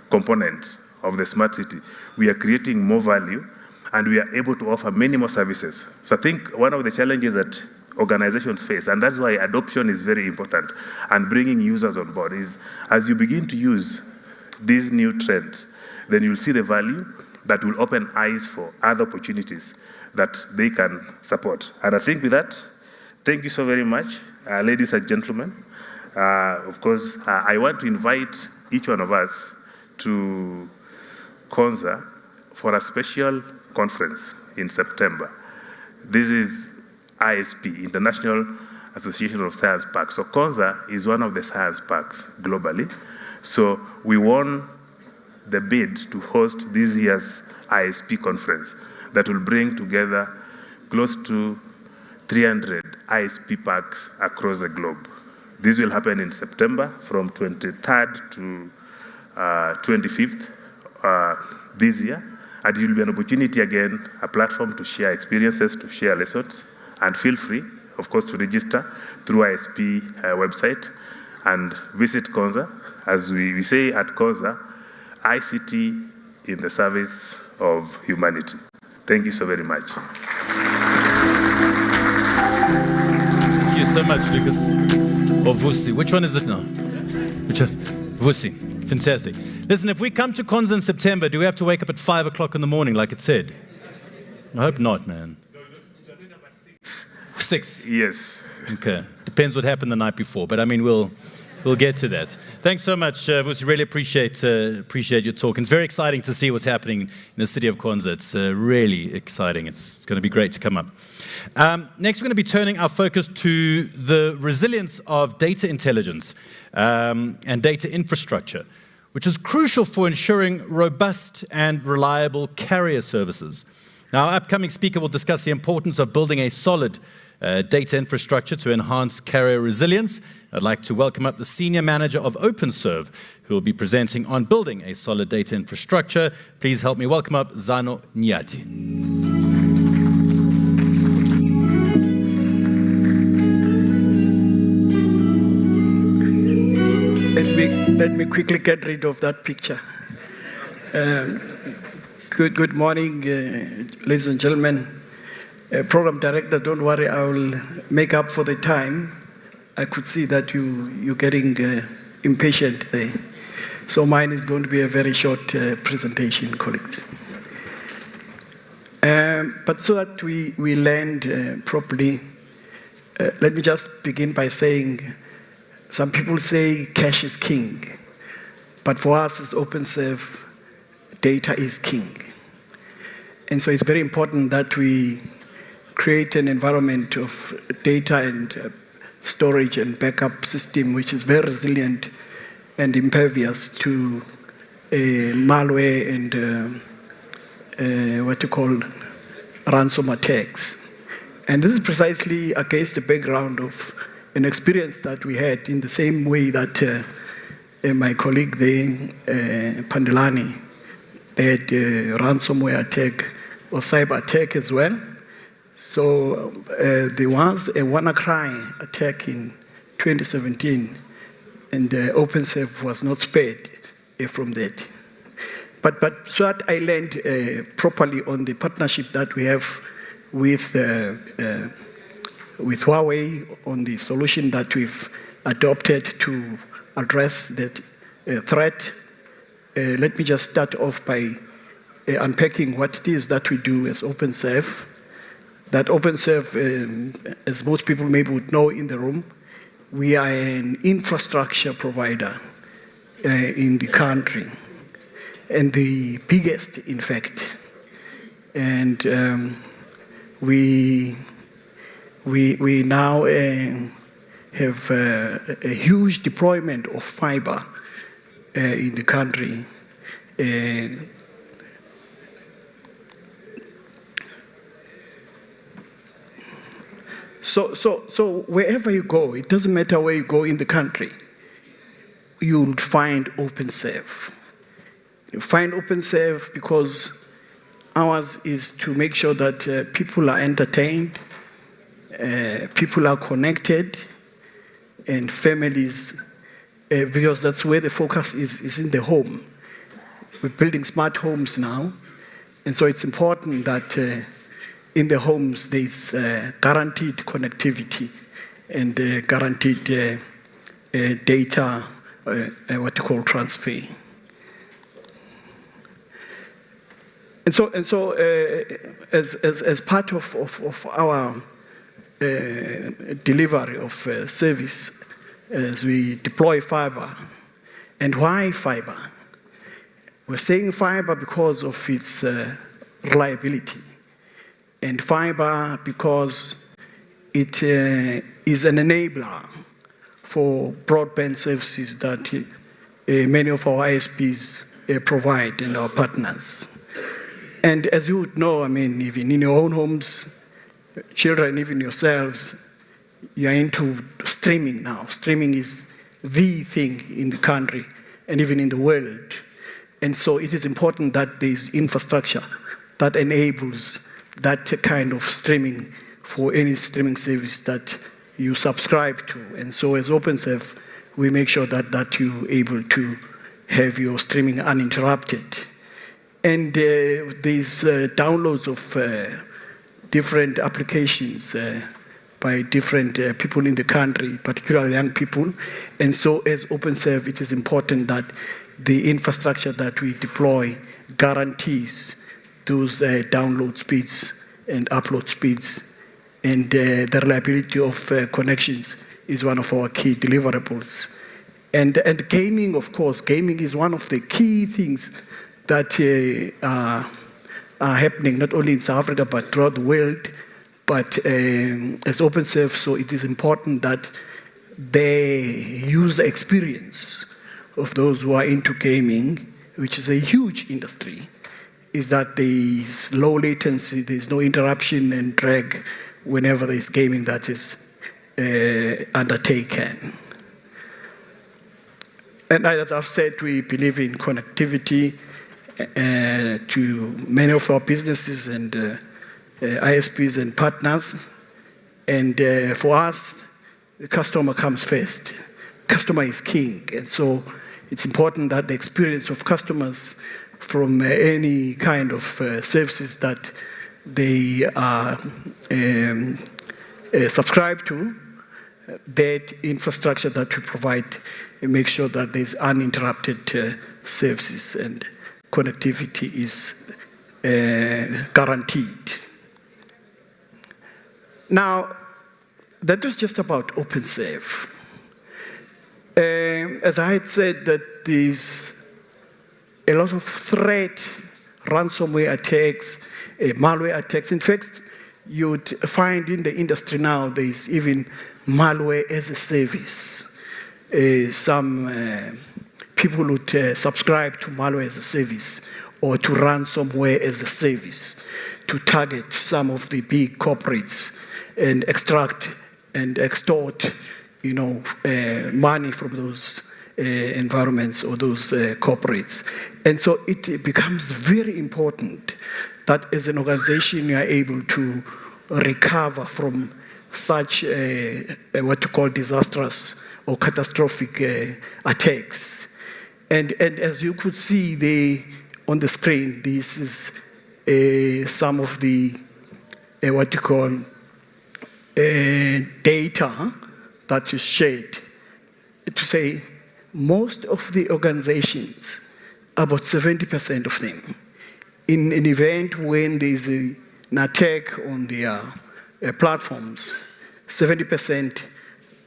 component of the smart city, we are creating more value and we are able to offer many more services. So I think one of the challenges that organizations face, and that's why adoption is very important, and bringing users on board, is as you begin to use these new trends, then you'll see the value that will open eyes for other opportunities that they can support. And I think with that, thank you so very much, ladies and gentlemen. Of course, I want to invite each one of us to Konza for a special conference in September. This is ISP, International Association of Science Parks. So Konza is one of the science parks globally. So we won the bid to host this year's ISP conference that will bring together close to 300 ISP parks across the globe. This will happen in September from 23rd to 25th this year. And it will be an opportunity again, a platform to share experiences, to share lessons, and feel free, of course, to register through ISP website and visit Konza. As we say at Konza, ICT in the service of humanity. Thank you so very much. Thank you so much, Lucas. Or Vusi. Which one is it now? Which one? Vusi. Fantastic. Listen, if we come to Konza in September, do we have to wake up at 5 o'clock in the morning like it said? I hope not, man. 6? Yes. Okay. Depends what happened the night before, but I mean, we'll get to that. Thanks so much, Vusi. Really appreciate your talk. And it's very exciting to see what's happening in the city of Konza. It's really exciting. It's going to be great to come up. Next, we're going to be turning our focus to the resilience of data intelligence and data infrastructure, which is crucial for ensuring robust and reliable carrier services. Now, our upcoming speaker will discuss the importance of building a solid data infrastructure to enhance carrier resilience. I'd like to welcome up the Senior Manager of OpenServe, who will be presenting on building a solid data infrastructure. Please help me welcome up Zano Nyati. Let me quickly get rid of that picture. Good morning, ladies and gentlemen. Program Director, don't worry, I will make up for the time. I could see that you're getting impatient there. So mine is going to be a very short presentation, colleagues. But so that we land properly, let me just begin by saying, some people say cash is king, but for us as OpenServe, data is king. And so it's very important that we create an environment of data and storage and backup system which is very resilient and impervious to malware and what you call ransom attacks. And this is precisely against the background of an experience that we had in the same way that my colleague there, Pandilani, they had a ransomware attack or cyber attack as well. So there was a WannaCry attack in 2017, and OpenServe was not spared from that. But so that I land properly on the partnership that we have with Huawei on the solution that we've adopted to address that threat. Let me just start off by unpacking what it is that we do as OpenServe. That OpenServe, as most people maybe would know in the room, we are an infrastructure provider in the country, and the biggest, in fact. And we now have a huge deployment of fiber in the country. So wherever you go, it doesn't matter where you go in the country, you'll find OpenServe. You find OpenServe because ours is to make sure that people are entertained, people are connected, and families, because that's where the focus is in the home. we're building smart homes now. And so it's important that in the homes there's guaranteed connectivity and guaranteed data, what you call transfer. And so as part of our delivery of service, as we deploy fiber. And why fiber? We're saying fiber because of its reliability, and fiber because it is an enabler for broadband services that many of our ISPs provide and our partners. And as you would know, I mean, even in your own homes, children, even yourselves, you're into streaming now. Streaming is the thing in the country and even in the world. And so it is important that there's infrastructure that enables that kind of streaming for any streaming service that you subscribe to. And so as OpenServe, we make sure that you're able to have your streaming uninterrupted. And there's downloads of different applications by different people in the country, particularly young people. And so as OpenServe, it is important that the infrastructure that we deploy guarantees those download speeds and upload speeds. And the reliability of connections is one of our key deliverables. And gaming, of course, gaming is one of the key things that are happening not only in South Africa but throughout the world. But as OpenServe, so it is important that the user experience of those who are into gaming, which is a huge industry, is that there is low latency, there's no interruption and drag whenever there's gaming that is undertaken. And as I've said, we believe in connectivity to many of our businesses and ISPs and partners. And for us, the customer comes first. Customer is king. And so it's important that the experience of customers from any kind of services that they are subscribe to, that infrastructure that we provide, make sure that there's uninterrupted services and connectivity is guaranteed. Now, that was just about OpenServe. As I had said, that there's a lot of threat, ransomware attacks, malware attacks. In fact, you'd find in the industry now there's even malware as a service. Some people would subscribe to malware as a service or to ransomware as a service to target some of the big corporates and extract and extort, money from those environments or those corporates. And so it becomes very important that as an organization you are able to recover from such what you call disastrous or catastrophic attacks. And as you could see on the screen, this is some of the what you call data that is shared to say most of the organizations, about 70% of them, in an event when there's an attack on their platforms, 70%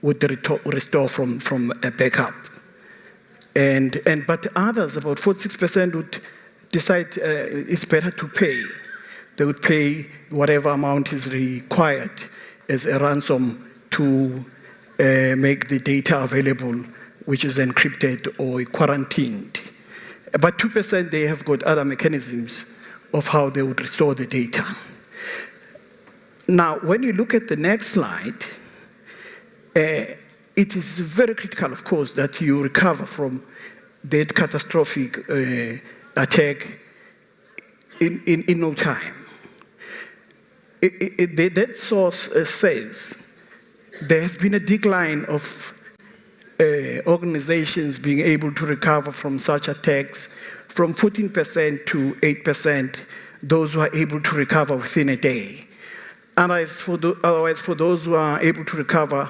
would restore from a backup. But others, about 46%, would decide it's better to pay. They would pay whatever amount is required as a ransom to make the data available, which is encrypted or quarantined. But 2%, they have got other mechanisms of how they would restore the data. Now, when you look at the next slide, it is very critical, of course, that you recover from that catastrophic attack in no time. That source says there has been a decline of organizations being able to recover from such attacks from 14% to 8%, those who are able to recover within a day. Otherwise, for those who are able to recover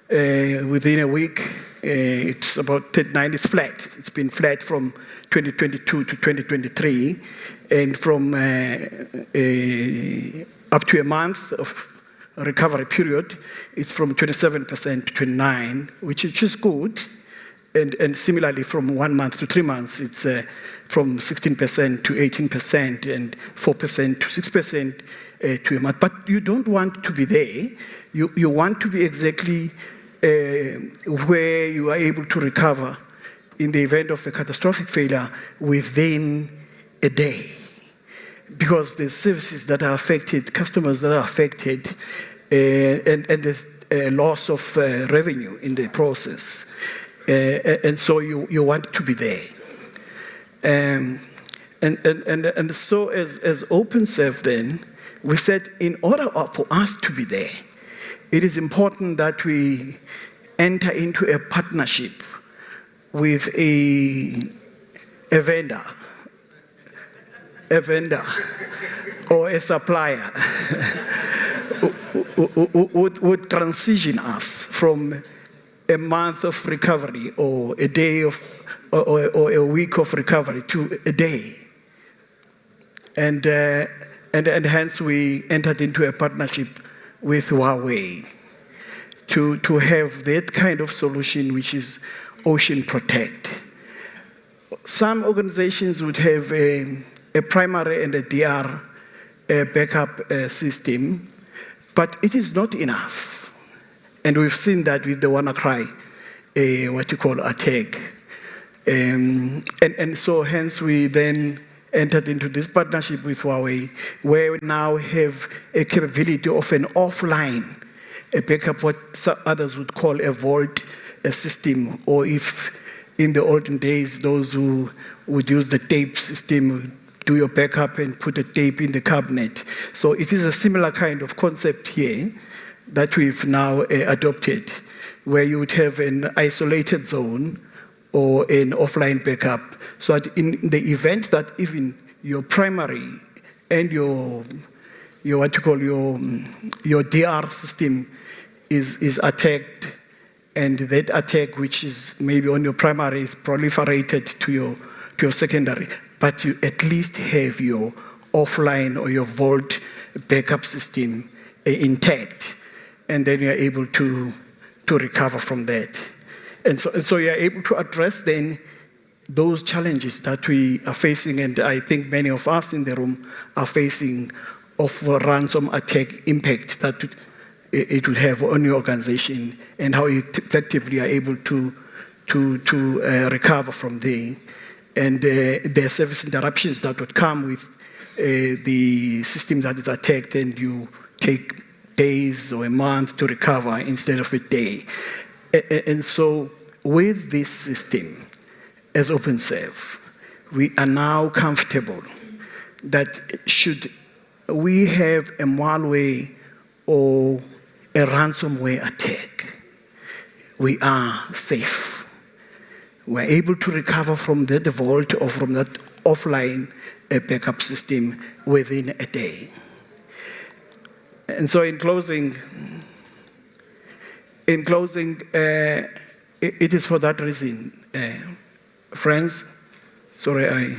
within a week, it's about 39, it's flat. It's been flat from 2022 to 2023, and from up to a month of recovery period, it's from 27% to 29%, which is good. And similarly, from 1 month to 3 months, it's from 16% to 18% and 4% to 6% to a month. But you don't want to be there. You want to be exactly where you are able to recover in the event of a catastrophic failure within a day. Because the services that are affected, customers that are affected, and there's a loss of revenue in the process. And so you want to be there. And so as OpenServe then, we said in order for us to be there, it is important that we enter into a partnership with a vendor or a supplier would transition us from a month of recovery or a day of or a week of recovery to a day. And hence we entered into a partnership with Huawei to have that kind of solution, which is Ocean Protect. Some organizations would have a primary and a DR backup system, but it is not enough. And we've seen that with the WannaCry, what you call attack. And so hence we then entered into this partnership with Huawei, where we now have a capability of an offline backup, what some others would call a vault system, or if in the olden days, those who would use the tape system, do your backup and put a tape in the cabinet. So it is a similar kind of concept here that we've now adopted, where you would have an isolated zone or an offline backup, so that in the event that even your primary and your what you call your DR system is attacked, and that attack, which is maybe on your primary, is proliferated to your secondary, but you at least have your offline or your vault backup system intact, and then you are able to recover from that. And so you are able to address then those challenges that we are facing, and I think many of us in the room are facing, of ransom attack impact that it would have on your organization, and how you effectively are able to recover from there. And the service interruptions that would come with the system that is attacked, and you take days or a month to recover instead of a day. And so with this system, as OpenServe, we are now comfortable that should we have a malware or a ransomware attack, we are safe. We're able to recover from that vault or from that offline backup system within a day. And so in closing, it is for that reason, friends, sorry,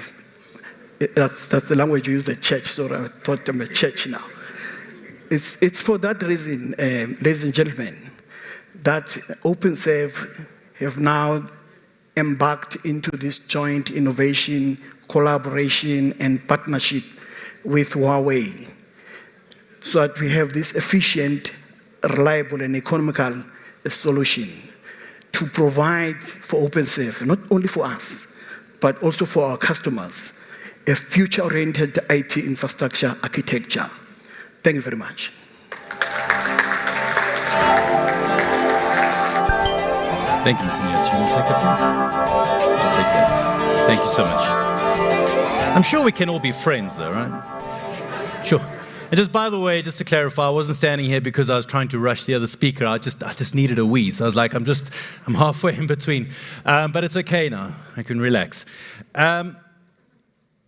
that's the language you use at church, so I thought I'm a church now. It's for that reason, ladies and gentlemen, that OpenServe have now embarked into this joint innovation, collaboration, and partnership with Huawei, so that we have this efficient, reliable, and economical solution to provide for OpenServe, not only for us, but also for our customers, a future-oriented IT infrastructure architecture. Thank you very much. Thank you, Mr. Niels. You want to take it? I'll take that. Thank you so much. I'm sure we can all be friends, though, right? Sure. And just by the way, just to clarify, I wasn't standing here because I was trying to rush the other speaker. I just needed a wee. So I was like, I'm halfway in between. But it's okay now. I can relax. In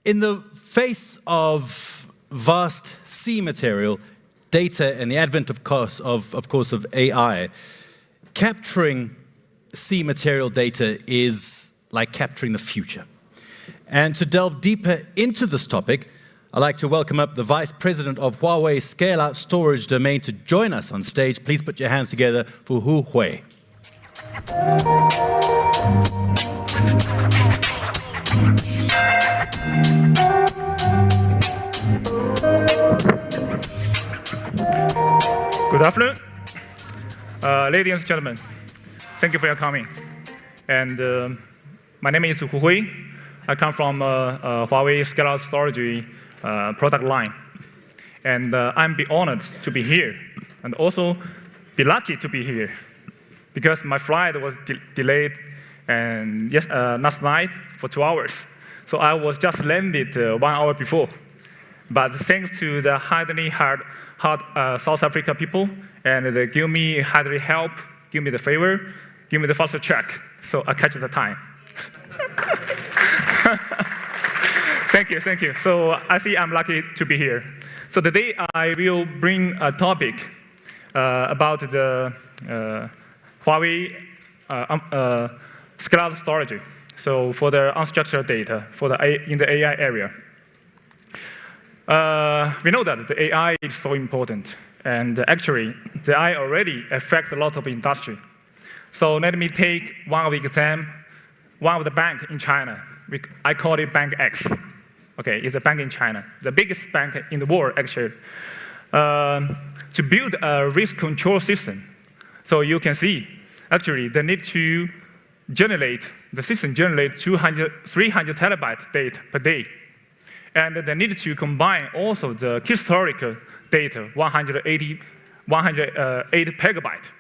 the face of vast sea material, data, and the advent, of course, of AI, capturing sea material data is like capturing the future. And to delve deeper into this topic, I'd like to welcome up the Vice President of Huawei Scale-Out Storage Domain to join us on stage. Please put your hands together for Huawei. Good afternoon, ladies and gentlemen. Thank you for your coming. And my name is Huawei. I come from Huawei Scale-Out Storage product line. And I'm be honored to be here and also be lucky to be here because my flight was delayed and last night for 2 hours. So I was just landed 1 hour before. But thanks to the hard South Africa people, and they give me hardly help, give me the favor, give me the faster check, so I catch the time. Thank you. So I see I'm lucky to be here. So today I will bring a topic about the Huawei scale-out storage. So for the unstructured data in the AI area. We know that the AI is so important, and actually, the AI already affects a lot of industry. So let me take one of the example, one of the bank in China. I call it Bank X. Okay, it's a bank in China, the biggest bank in the world, actually. To build a risk control system, so you can see, actually, they need to the system generates 300 terabyte data per day. And they need to combine also the historical data, 180 petabyte,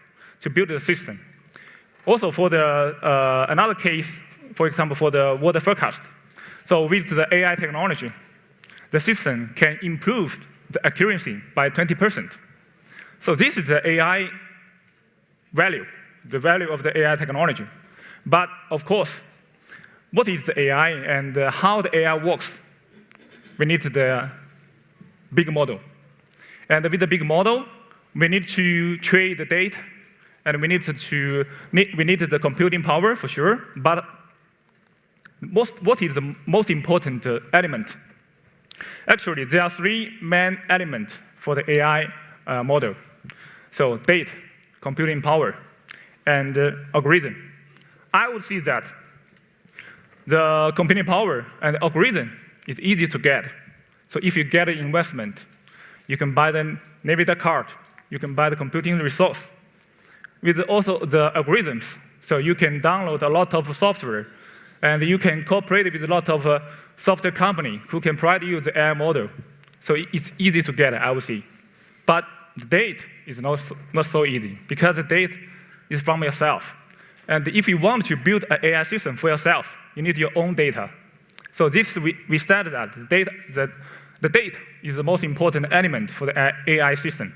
to build the system. Also for the another case, for example, for the weather forecast. So with the AI technology, the system can improve the accuracy by 20%. So this is the AI value, the value of the AI technology. But of course, what is the AI and how the AI works? We need the big model. And with the big model, we need to train the data, and we need the computing power for sure, but what is the most important element? Actually, there are 3 main elements for the AI model. So data, computing power, and algorithm. I would say that the computing power and algorithm is easy to get. So if you get an investment, you can buy the Nvidia card, you can buy the computing resource. With also the algorithms, so you can download a lot of software, and you can cooperate with a lot of software company who can provide you the AI model. So it's easy to get, I would say. But the data is not so easy, because the data is from yourself. And if you want to build an AI system for yourself, you need your own data. So this, we started that the data is the most important element for the AI system.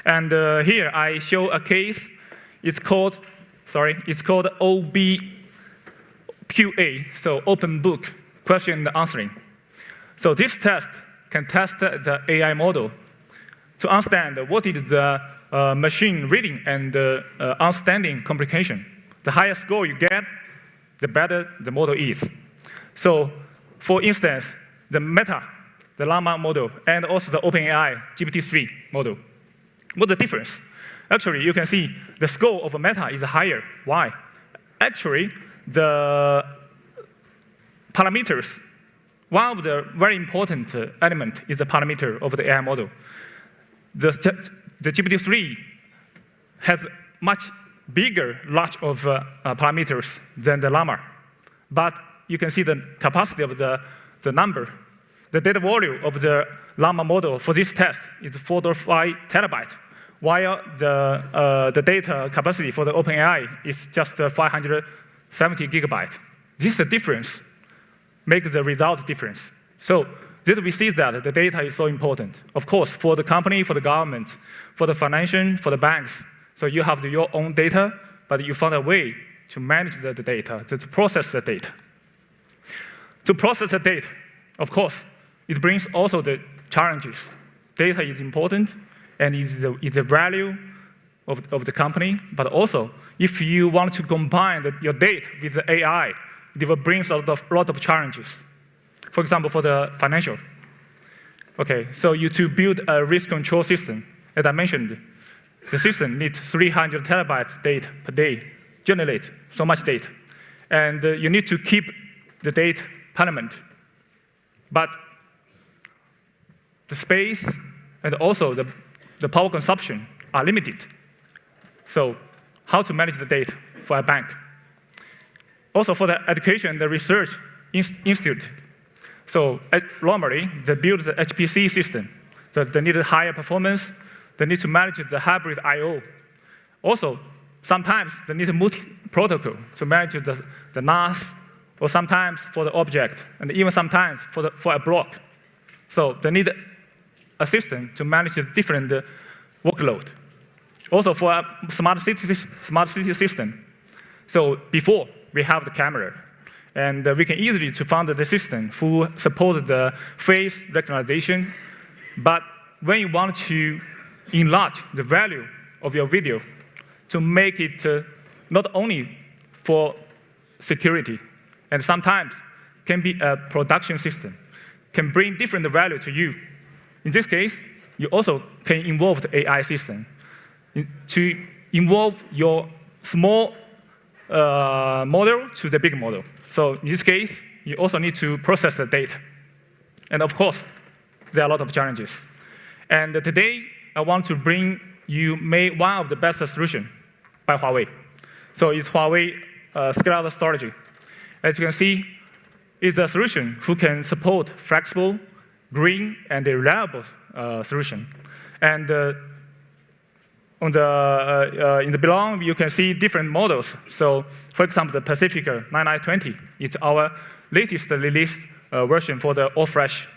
And here I show a case. It's called OBQA, so open book question and answering. So this test can test the AI model to understand what is the machine reading and understanding comprehension. The higher score you get, the better the model is. So, for instance, the Meta, the Llama model, and also the OpenAI GPT-3 model. What's the difference? Actually, you can see the score of a Meta is higher. Why? Actually, the parameters, one of the very important element is the parameter of the AI model. The GPT-3 has much bigger large of parameters than the Llama. But you can see the capacity of the number. The data volume of the Llama model for this test is 4.5 terabytes, while the data capacity for the OpenAI is just 570 gigabytes. This is a difference, makes the result difference. So This we see that the data is so important. Of course, for the company, for the government, for the financial, for the banks. So you have your own data, but you found a way to manage the data, to process the data. To process the data, of course, it brings also the challenges. Data is important and is the value of the company, but also if you want to combine your data with the AI, it will bring a lot of challenges. For example, for the financial. Okay, so to build a risk control system, as I mentioned, the system needs 300 terabytes data per day, generate so much data. And you need to keep the data permanent. But the space and also the power consumption are limited. So how to manage the data for a bank? Also for the education and the research institute. So normally, they build the HPC system. So they need higher performance. They need to manage the hybrid I/O. Also, sometimes they need a multi-protocol to manage the NAS, or sometimes for the object, and even sometimes for a block. So they need a system to manage the different workload. Also for a smart city system. So before, we have the camera. And we can easily to find the system who support the face recognition. But when you want to enlarge the value of your video to make it not only for security, and sometimes can be a production system, can bring different value to you. In this case, you also can involve the AI system to involve your small model to the big model. So in this case, you also need to process the data. And of course, there are a lot of challenges. And today, I want to bring you one of the best solutions by Huawei. So it's Huawei scale-out storage. As you can see, it's a solution who can support flexible, green, and reliable solution. And in the below, you can see different models. So, for example, the Pacifica 9920 is our latest released version for the all-flash.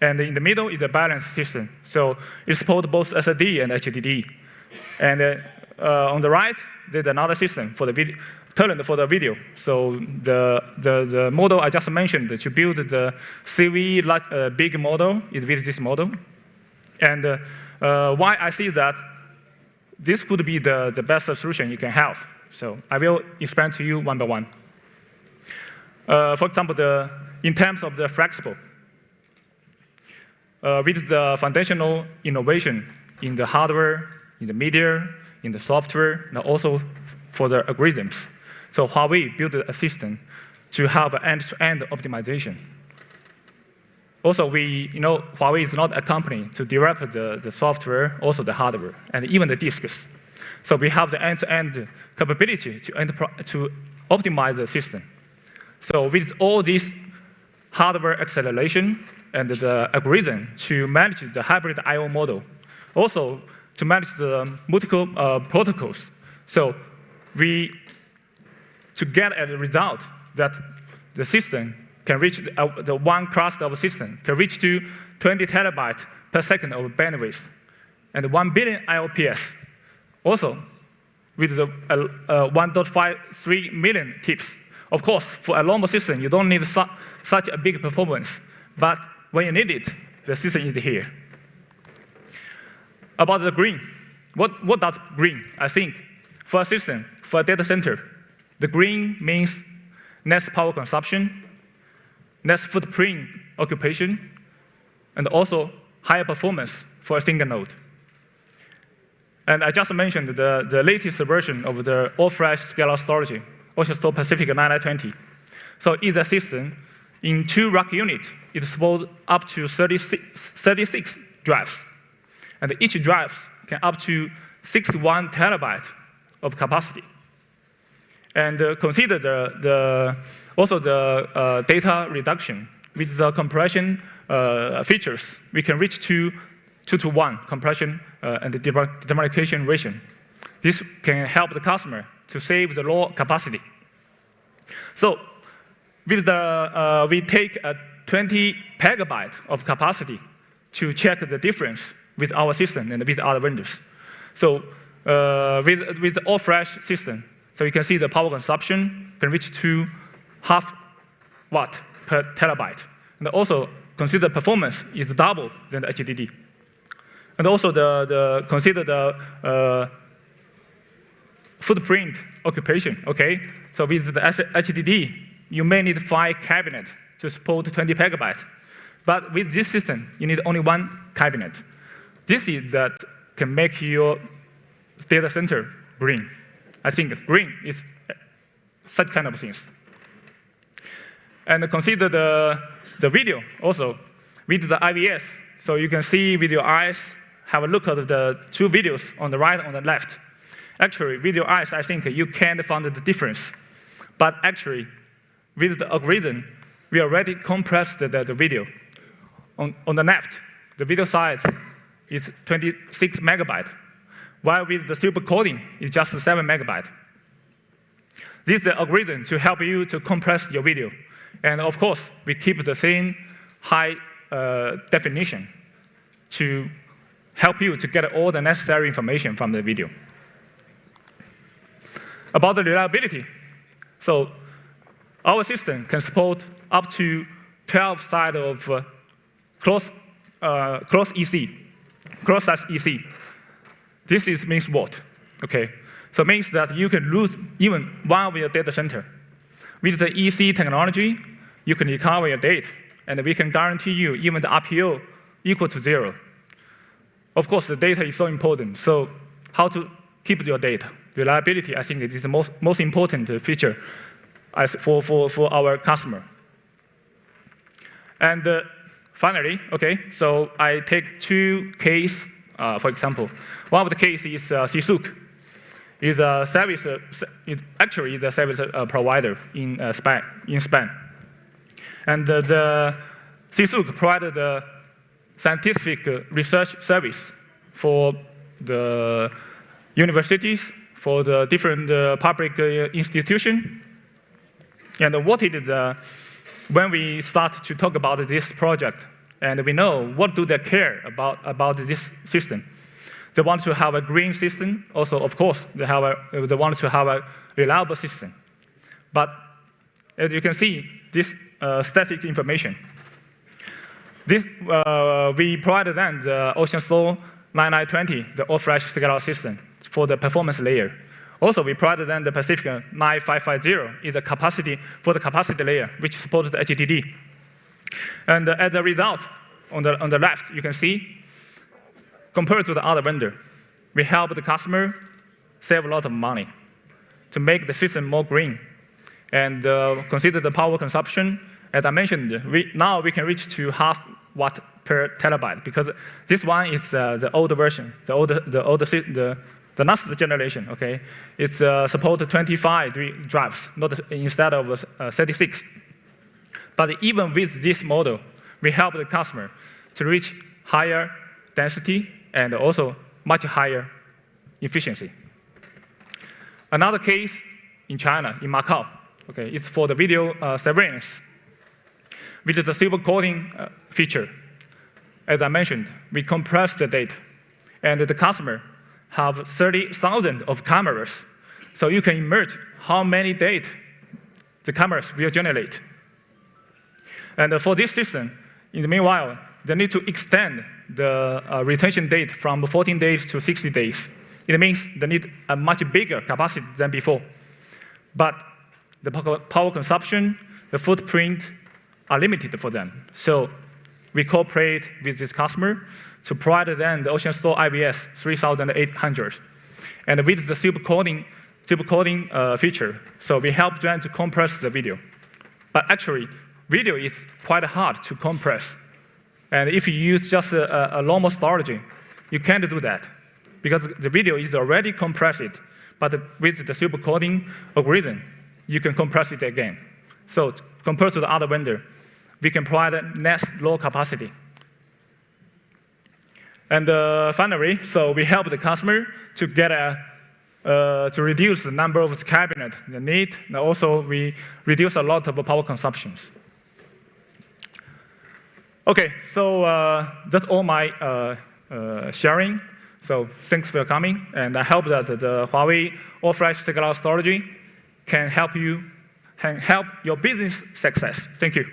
And in the middle is a balanced system. So it supports both SSD and HDD. And on the right, there's another system for the video, talent for the video. So the model I just mentioned to build the CV big model is with this model. And why I see that this could be the best solution you can have. So I will explain to you one by one. For example, in terms of the flexible, with the foundational innovation in the hardware, in the media, in the software, and also for the algorithms. So Huawei built a system to have an end-to-end optimization. Also, Huawei is not a company to develop the software, also the hardware, and even the disks. So we have the end-to-end capability to optimize the system. So with all this hardware acceleration and the algorithm to manage the hybrid I/O model, also to manage the multiple protocols. So to get a result that the system can reach, the one cluster of system can reach to 20 terabytes per second of bandwidth, and 1 billion IOPS. Also, with the 1.53 million TIPS. Of course, for a normal system, you don't need such a big performance. But when you need it, the system is here. About the green, what does green? I think for a system, for a data center, the green means less power consumption, less footprint occupation, and also higher performance for a single node. And I just mentioned the latest version of the all-flash scale-out storage, also Pacifica 9920. So it's a system in 2 rack units. It supports up to 36 drives. And each drive can up to 61 terabytes of capacity. And consider also the data reduction. With the compression features, we can reach to 2-to-1 compression and the demarcation ratio. This can help the customer to save the raw capacity. So with we take 20 petabytes of capacity to check the difference with our system and with other vendors. So with the all-flash system, so you can see the power consumption can reach to half watt per terabyte. And also consider performance is double than the HDD. And also consider the footprint occupation, okay? So with the HDD, you may need 5 cabinets to support 20 petabytes. But with this system, you need only 1 cabinet. This is that can make your data center green. I think green is such kind of things. And consider the video also with the IVS. So you can see with your eyes, have a look at the 2 videos on the right and on the left. Actually, with your eyes, I think you can't find the difference. But actually, with the algorithm, we already compressed the video. On the left, the video size is 26 megabytes, while with the super coding, it's just 7 megabytes. This is the algorithm to help you to compress your video. And of course, we keep the same high definition to help you to get all the necessary information from the video. About the reliability, so our system can support up to 12 sides of cross-EC, cross-EC. This means what? Okay, so it means that you can lose even one of your data center. With the EC technology, you can recover your data, and we can guarantee you even the RPO equal to 0. Of course, the data is so important, so how to keep your data? Reliability, I think, is the most important feature for our customer. And finally, okay, so I take 2 cases, for example. One of the cases is Sisuk. Is a service, actually is a service provider in Spain. And the Sisuk provided the scientific research service for the universities, for the different public institutions. And what it is, when we start to talk about this project, and we know what do they care about this system. They want to have a green system. Also, of course, they want to have a reliable system. But as you can see, this static information. This, we provided them the OceanSoul 9920, the all-flash scale-out system for the performance layer. Also, we provided them the Pacific 9550 is a capacity for the capacity layer, which supports the HDD. And as a result, on the left, you can see, compared to the other vendor, we help the customer save a lot of money to make the system more green. And consider the power consumption. As I mentioned, now we can reach to half watt per terabyte, because this one is the older version, the last generation. Okay, it's support 25 drives, not instead of 36. But even with this model, we help the customer to reach higher density and also much higher efficiency. Another case in China, in Macau, okay, it's for the video surveillance. With the super coding feature, as I mentioned, we compress the data, and the customer have 30,000 of cameras, so you can merge how many data the cameras will generate. And for this system, in the meanwhile, they need to extend the retention date from 14 days to 60 days. It means they need a much bigger capacity than before. But the power consumption, the footprint are limited for them. So we cooperate with this customer to provide them the OceanSoul IVS 3800. And with the super coding feature, so we help them to compress the video. But actually, video is quite hard to compress. And if you use just a normal storage, you can't do that, because the video is already compressed. But with the super coding algorithm, you can compress it again. So compared to the other vendor, we can provide a less low capacity. And finally, so we help the customer to get to reduce the number of cabinets they need, and also we reduce a lot of power consumptions. Okay, so that's all my sharing. So thanks for coming, and I hope that the Huawei all-flash cloud storage can help your business success. Thank you.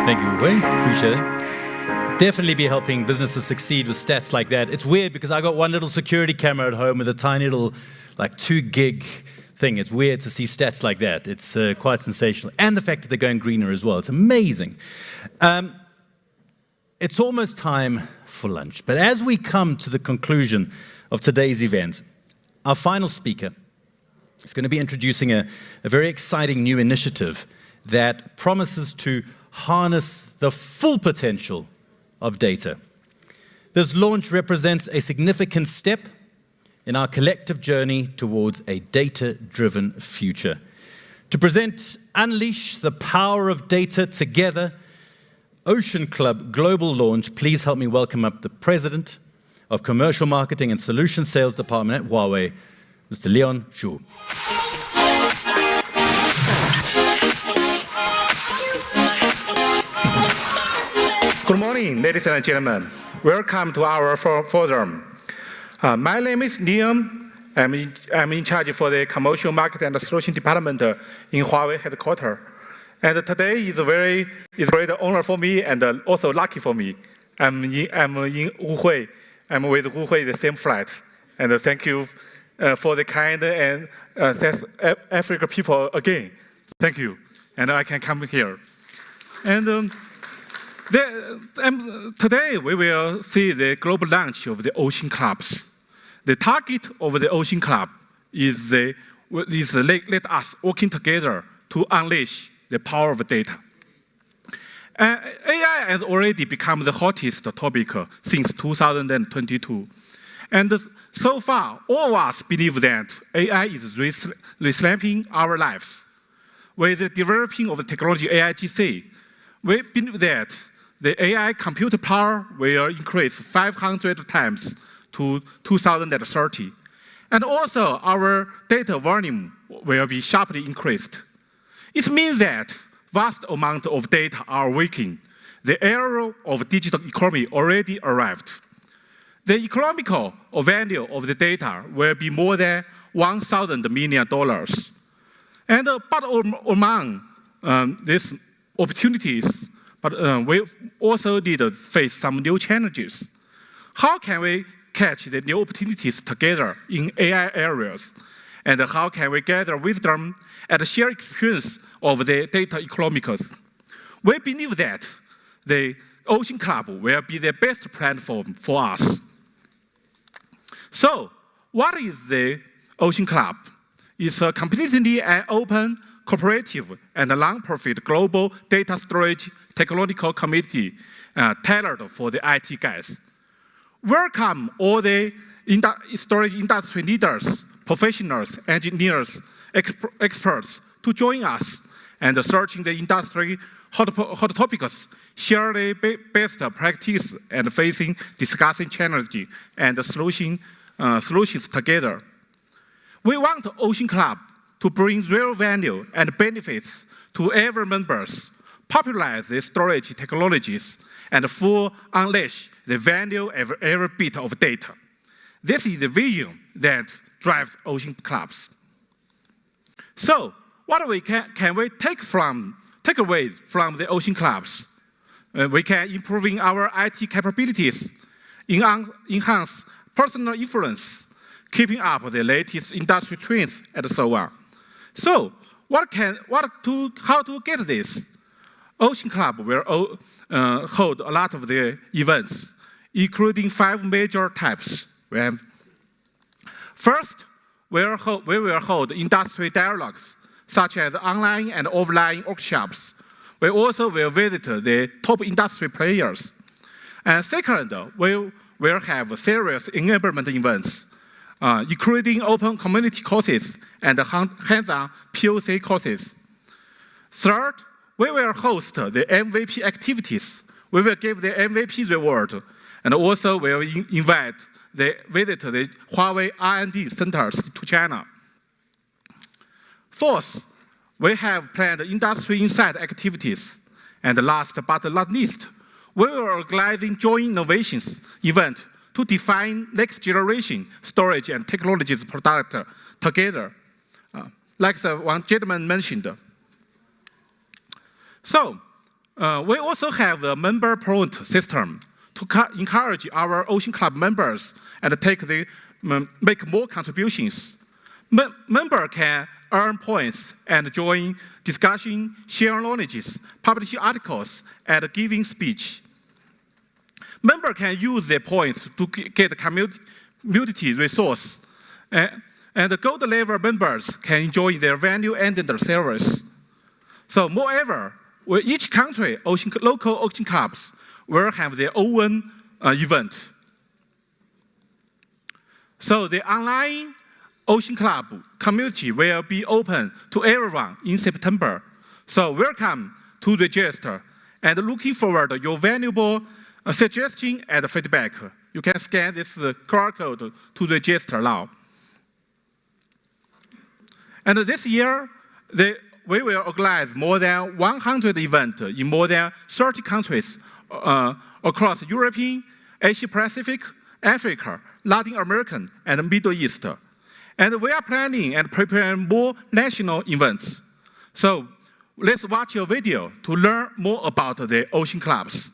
Thank you, Huawei. Appreciate it. Definitely be helping businesses succeed with stats like that. It's weird because I got one little security camera at home with a tiny little, like 2 gig thing. It's weird to see stats like that. It's quite sensational. And the fact that they're going greener as well. It's amazing. It's almost time for lunch. But as we come to the conclusion of today's event, our final speaker is going to be introducing a very exciting new initiative that promises to harness the full potential of data. This launch represents a significant step in our collective journey towards a data-driven future. To present Unleash the Power of Data Together, Ocean Club Global Launch, please help me welcome up the President of Commercial Marketing and Solution Sales Department at Huawei, Mr. Leon Zhu. Good morning, ladies and gentlemen. Welcome to our forum. My name is Leon. I'm in charge for the Commercial Market and Solution Department in Huawei headquarters. And today is a great honor for me and also lucky for me. I'm in Huawei. I'm with Huawei the same flight. And thank you for the kind and South Africa people again. Thank you. And I can come here. And today we will see the global launch of the Ocean Clubs. The target of the Ocean Club is let us working together to unleash the power of data. AI has already become the hottest topic since 2022. And so far, all of us believe that AI is reshaping our lives. With the developing of the technology AIGC, we believe that the AI computer power will increase 500 times to 2030. And also, our data volume will be sharply increased. It means that vast amounts of data are working. The era of digital economy already arrived. The economical value of the data will be more than $1,000 million. And but among these opportunities, we also need to face some new challenges. How can we catch the new opportunities together in AI areas? And how can we gather wisdom and share experience of the data economics? We believe that the Ocean Club will be the best platform for us. So, what is the Ocean Club? It's a completely open, cooperative, and non-profit global data storage technological community tailored for the IT guys. Welcome all the storage industry leaders, professionals, engineers, experts to join us and searching the industry hot topics, share the best practice and facing discussing challenges and solutions together. We want Ocean Club to bring real value and benefits to every members, popularize the storage technologies, and full unleash the value of every bit of data. This is the vision that drives Ocean Clubs. So, what can we take away from the Ocean Clubs? We can improving our IT capabilities, enhance personal influence, keeping up the latest industry trends, and so on. So, how to get this? Ocean Club will hold a lot of the events, including 5 major types. First, we will hold industry dialogues, such as online and offline workshops. We also will visit the top industry players. And second, we will have serious enablement events, including open community courses and hands-on POC courses. Third, we will host the MVP activities. We will give the MVP reward, and also we will invite visit the Huawei R&D centers to China. Fourth, we have planned industry insight activities. And last but not least, we are organizing joint innovations event to define next generation storage and technologies product together, like the one gentleman mentioned. So, we also have a member point system to encourage our Ocean Club members and make more contributions. Member can earn points and join discussion, share knowledge, publish articles, and giving speech. Member can use their points to get community resource. And the gold level members can enjoy their value-added service. So moreover, each country, local ocean clubs will have their own event. So the online Ocean Club community will be open to everyone in September. So welcome to register and looking forward to your valuable suggestion and feedback. You can scan this QR code to register now. And this year, we will organize more than 100 events in more than 30 countries across Europe, Asia Pacific, Africa, Latin America, and Middle East. And we are planning and preparing more national events. So let's watch a video to learn more about the ocean clubs.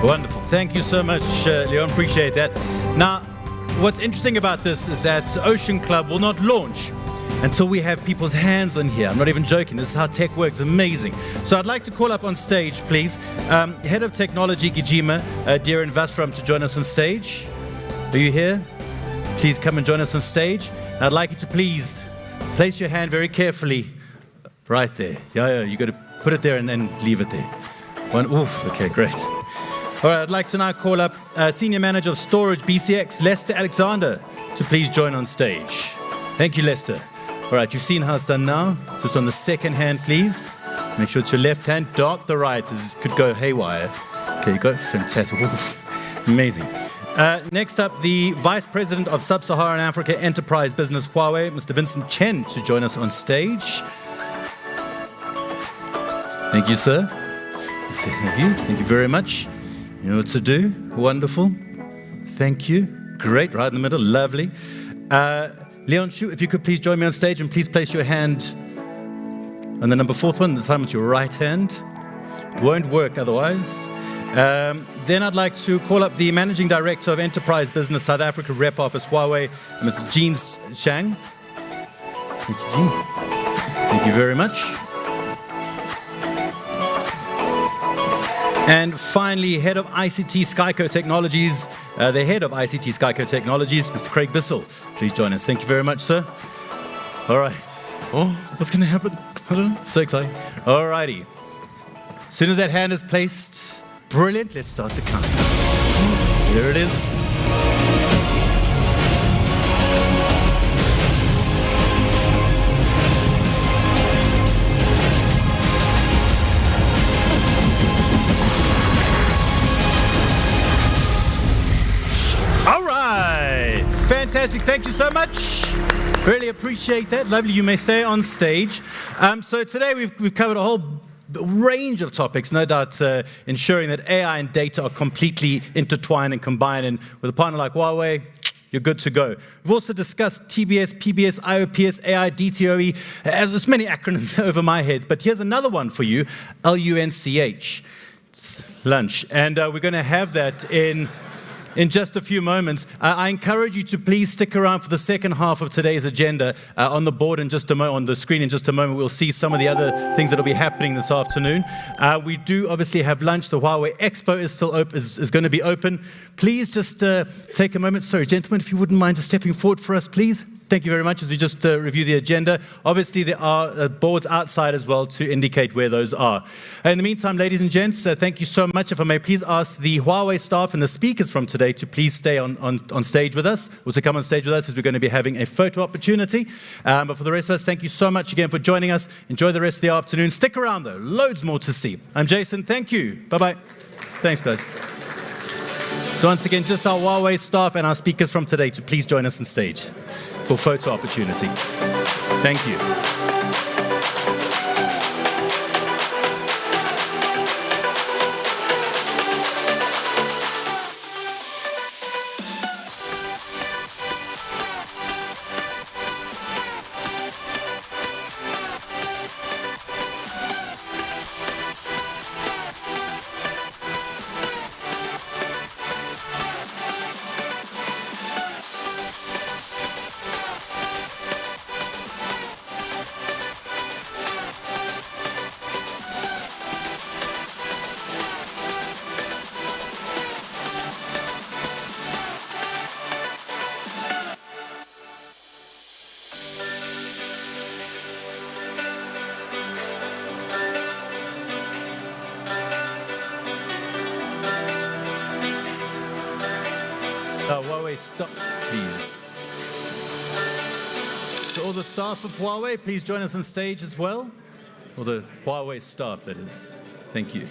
Wonderful. Thank you so much, Leon. Appreciate that. Now, what's interesting about this is that Ocean Club will not launch until we have people's hands on here. I'm not even joking. This is how tech works. Amazing. So I'd like to call up on stage, please, Head of Technology, Gijima, Darren Vastram, to join us on stage. Are you here? Please come and join us on stage. And I'd like you to please place your hand very carefully right there. Yeah, you got to put it there and then leave it there. Okay, great. All right, I'd like to now call up Senior Manager of Storage BCX, Lester Alexander, to please join on stage. Thank you, Lester. All right, you've seen how it's done now. Just on the second hand, please. Make sure it's your left hand, dot the right. It could go haywire. Okay, you got it. Fantastic. Amazing. Next up, the Vice President of Sub-Saharan Africa Enterprise Business, Huawei, Mr. Vincent Chen, to join us on stage. Thank you, sir. Good to have you. Thank you very much. You know what to do. Wonderful. Thank you. Great. Right in the middle. Lovely. Leon Shu, if you could please join me on stage and please place your hand on the number 4th one. This time it's your right hand. It won't work otherwise. Then I'd like to call up the Managing Director of Enterprise Business South Africa Rep Office Huawei, Mr. Jean Shang. Thank you, Jean. Thank you very much. And finally, Head of ICT Skyco Technologies, the Head of ICT Skyco Technologies, Mr. Craig Bissell. Please join us. Thank you very much, sir. All right. Oh, what's going to happen? I don't know. So exciting. All righty. As soon as that hand is placed, brilliant. Let's start the countdown. Here it is. Fantastic. Thank you so much. Really appreciate that. Lovely. You may stay on stage. So today we've covered a whole range of topics, no doubt ensuring that AI and data are completely intertwined and combined. And with a partner like Huawei, you're good to go. We've also discussed TBS, PBS, IOPS, AI, DTOE. There's many acronyms over my head, but here's another one for you, LUNCH. It's lunch. And we're going to have that in in just a few moments. I encourage you to please stick around for the second half of today's agenda. On the board in just a moment, on the screen in just a moment, we'll see some of the other things that will be happening this afternoon. We do obviously have lunch. The Huawei Expo is still open, is going to be open. Please just take a moment. Sorry, gentlemen, if you wouldn't mind just stepping forward for us, please. Thank you very much as we just review the agenda. Obviously, there are boards outside as well to indicate where those are. In the meantime, ladies and gents, thank you so much. If I may please ask the Huawei staff and the speakers from today to please stay on stage with us, or to come on stage with us, as we're going to be having a photo opportunity. But for the rest of us, thank you so much again for joining us. Enjoy the rest of the afternoon. Stick around, though. Loads more to see. I'm Jason. Thank you. Bye-bye. Thanks, guys. So once again, just our Huawei staff and our speakers from today to please join us on stage for photo opportunity. Thank you. Huawei stop, please. So all the staff of Huawei, please join us on stage as well. Or the Huawei staff, that is. Thank you.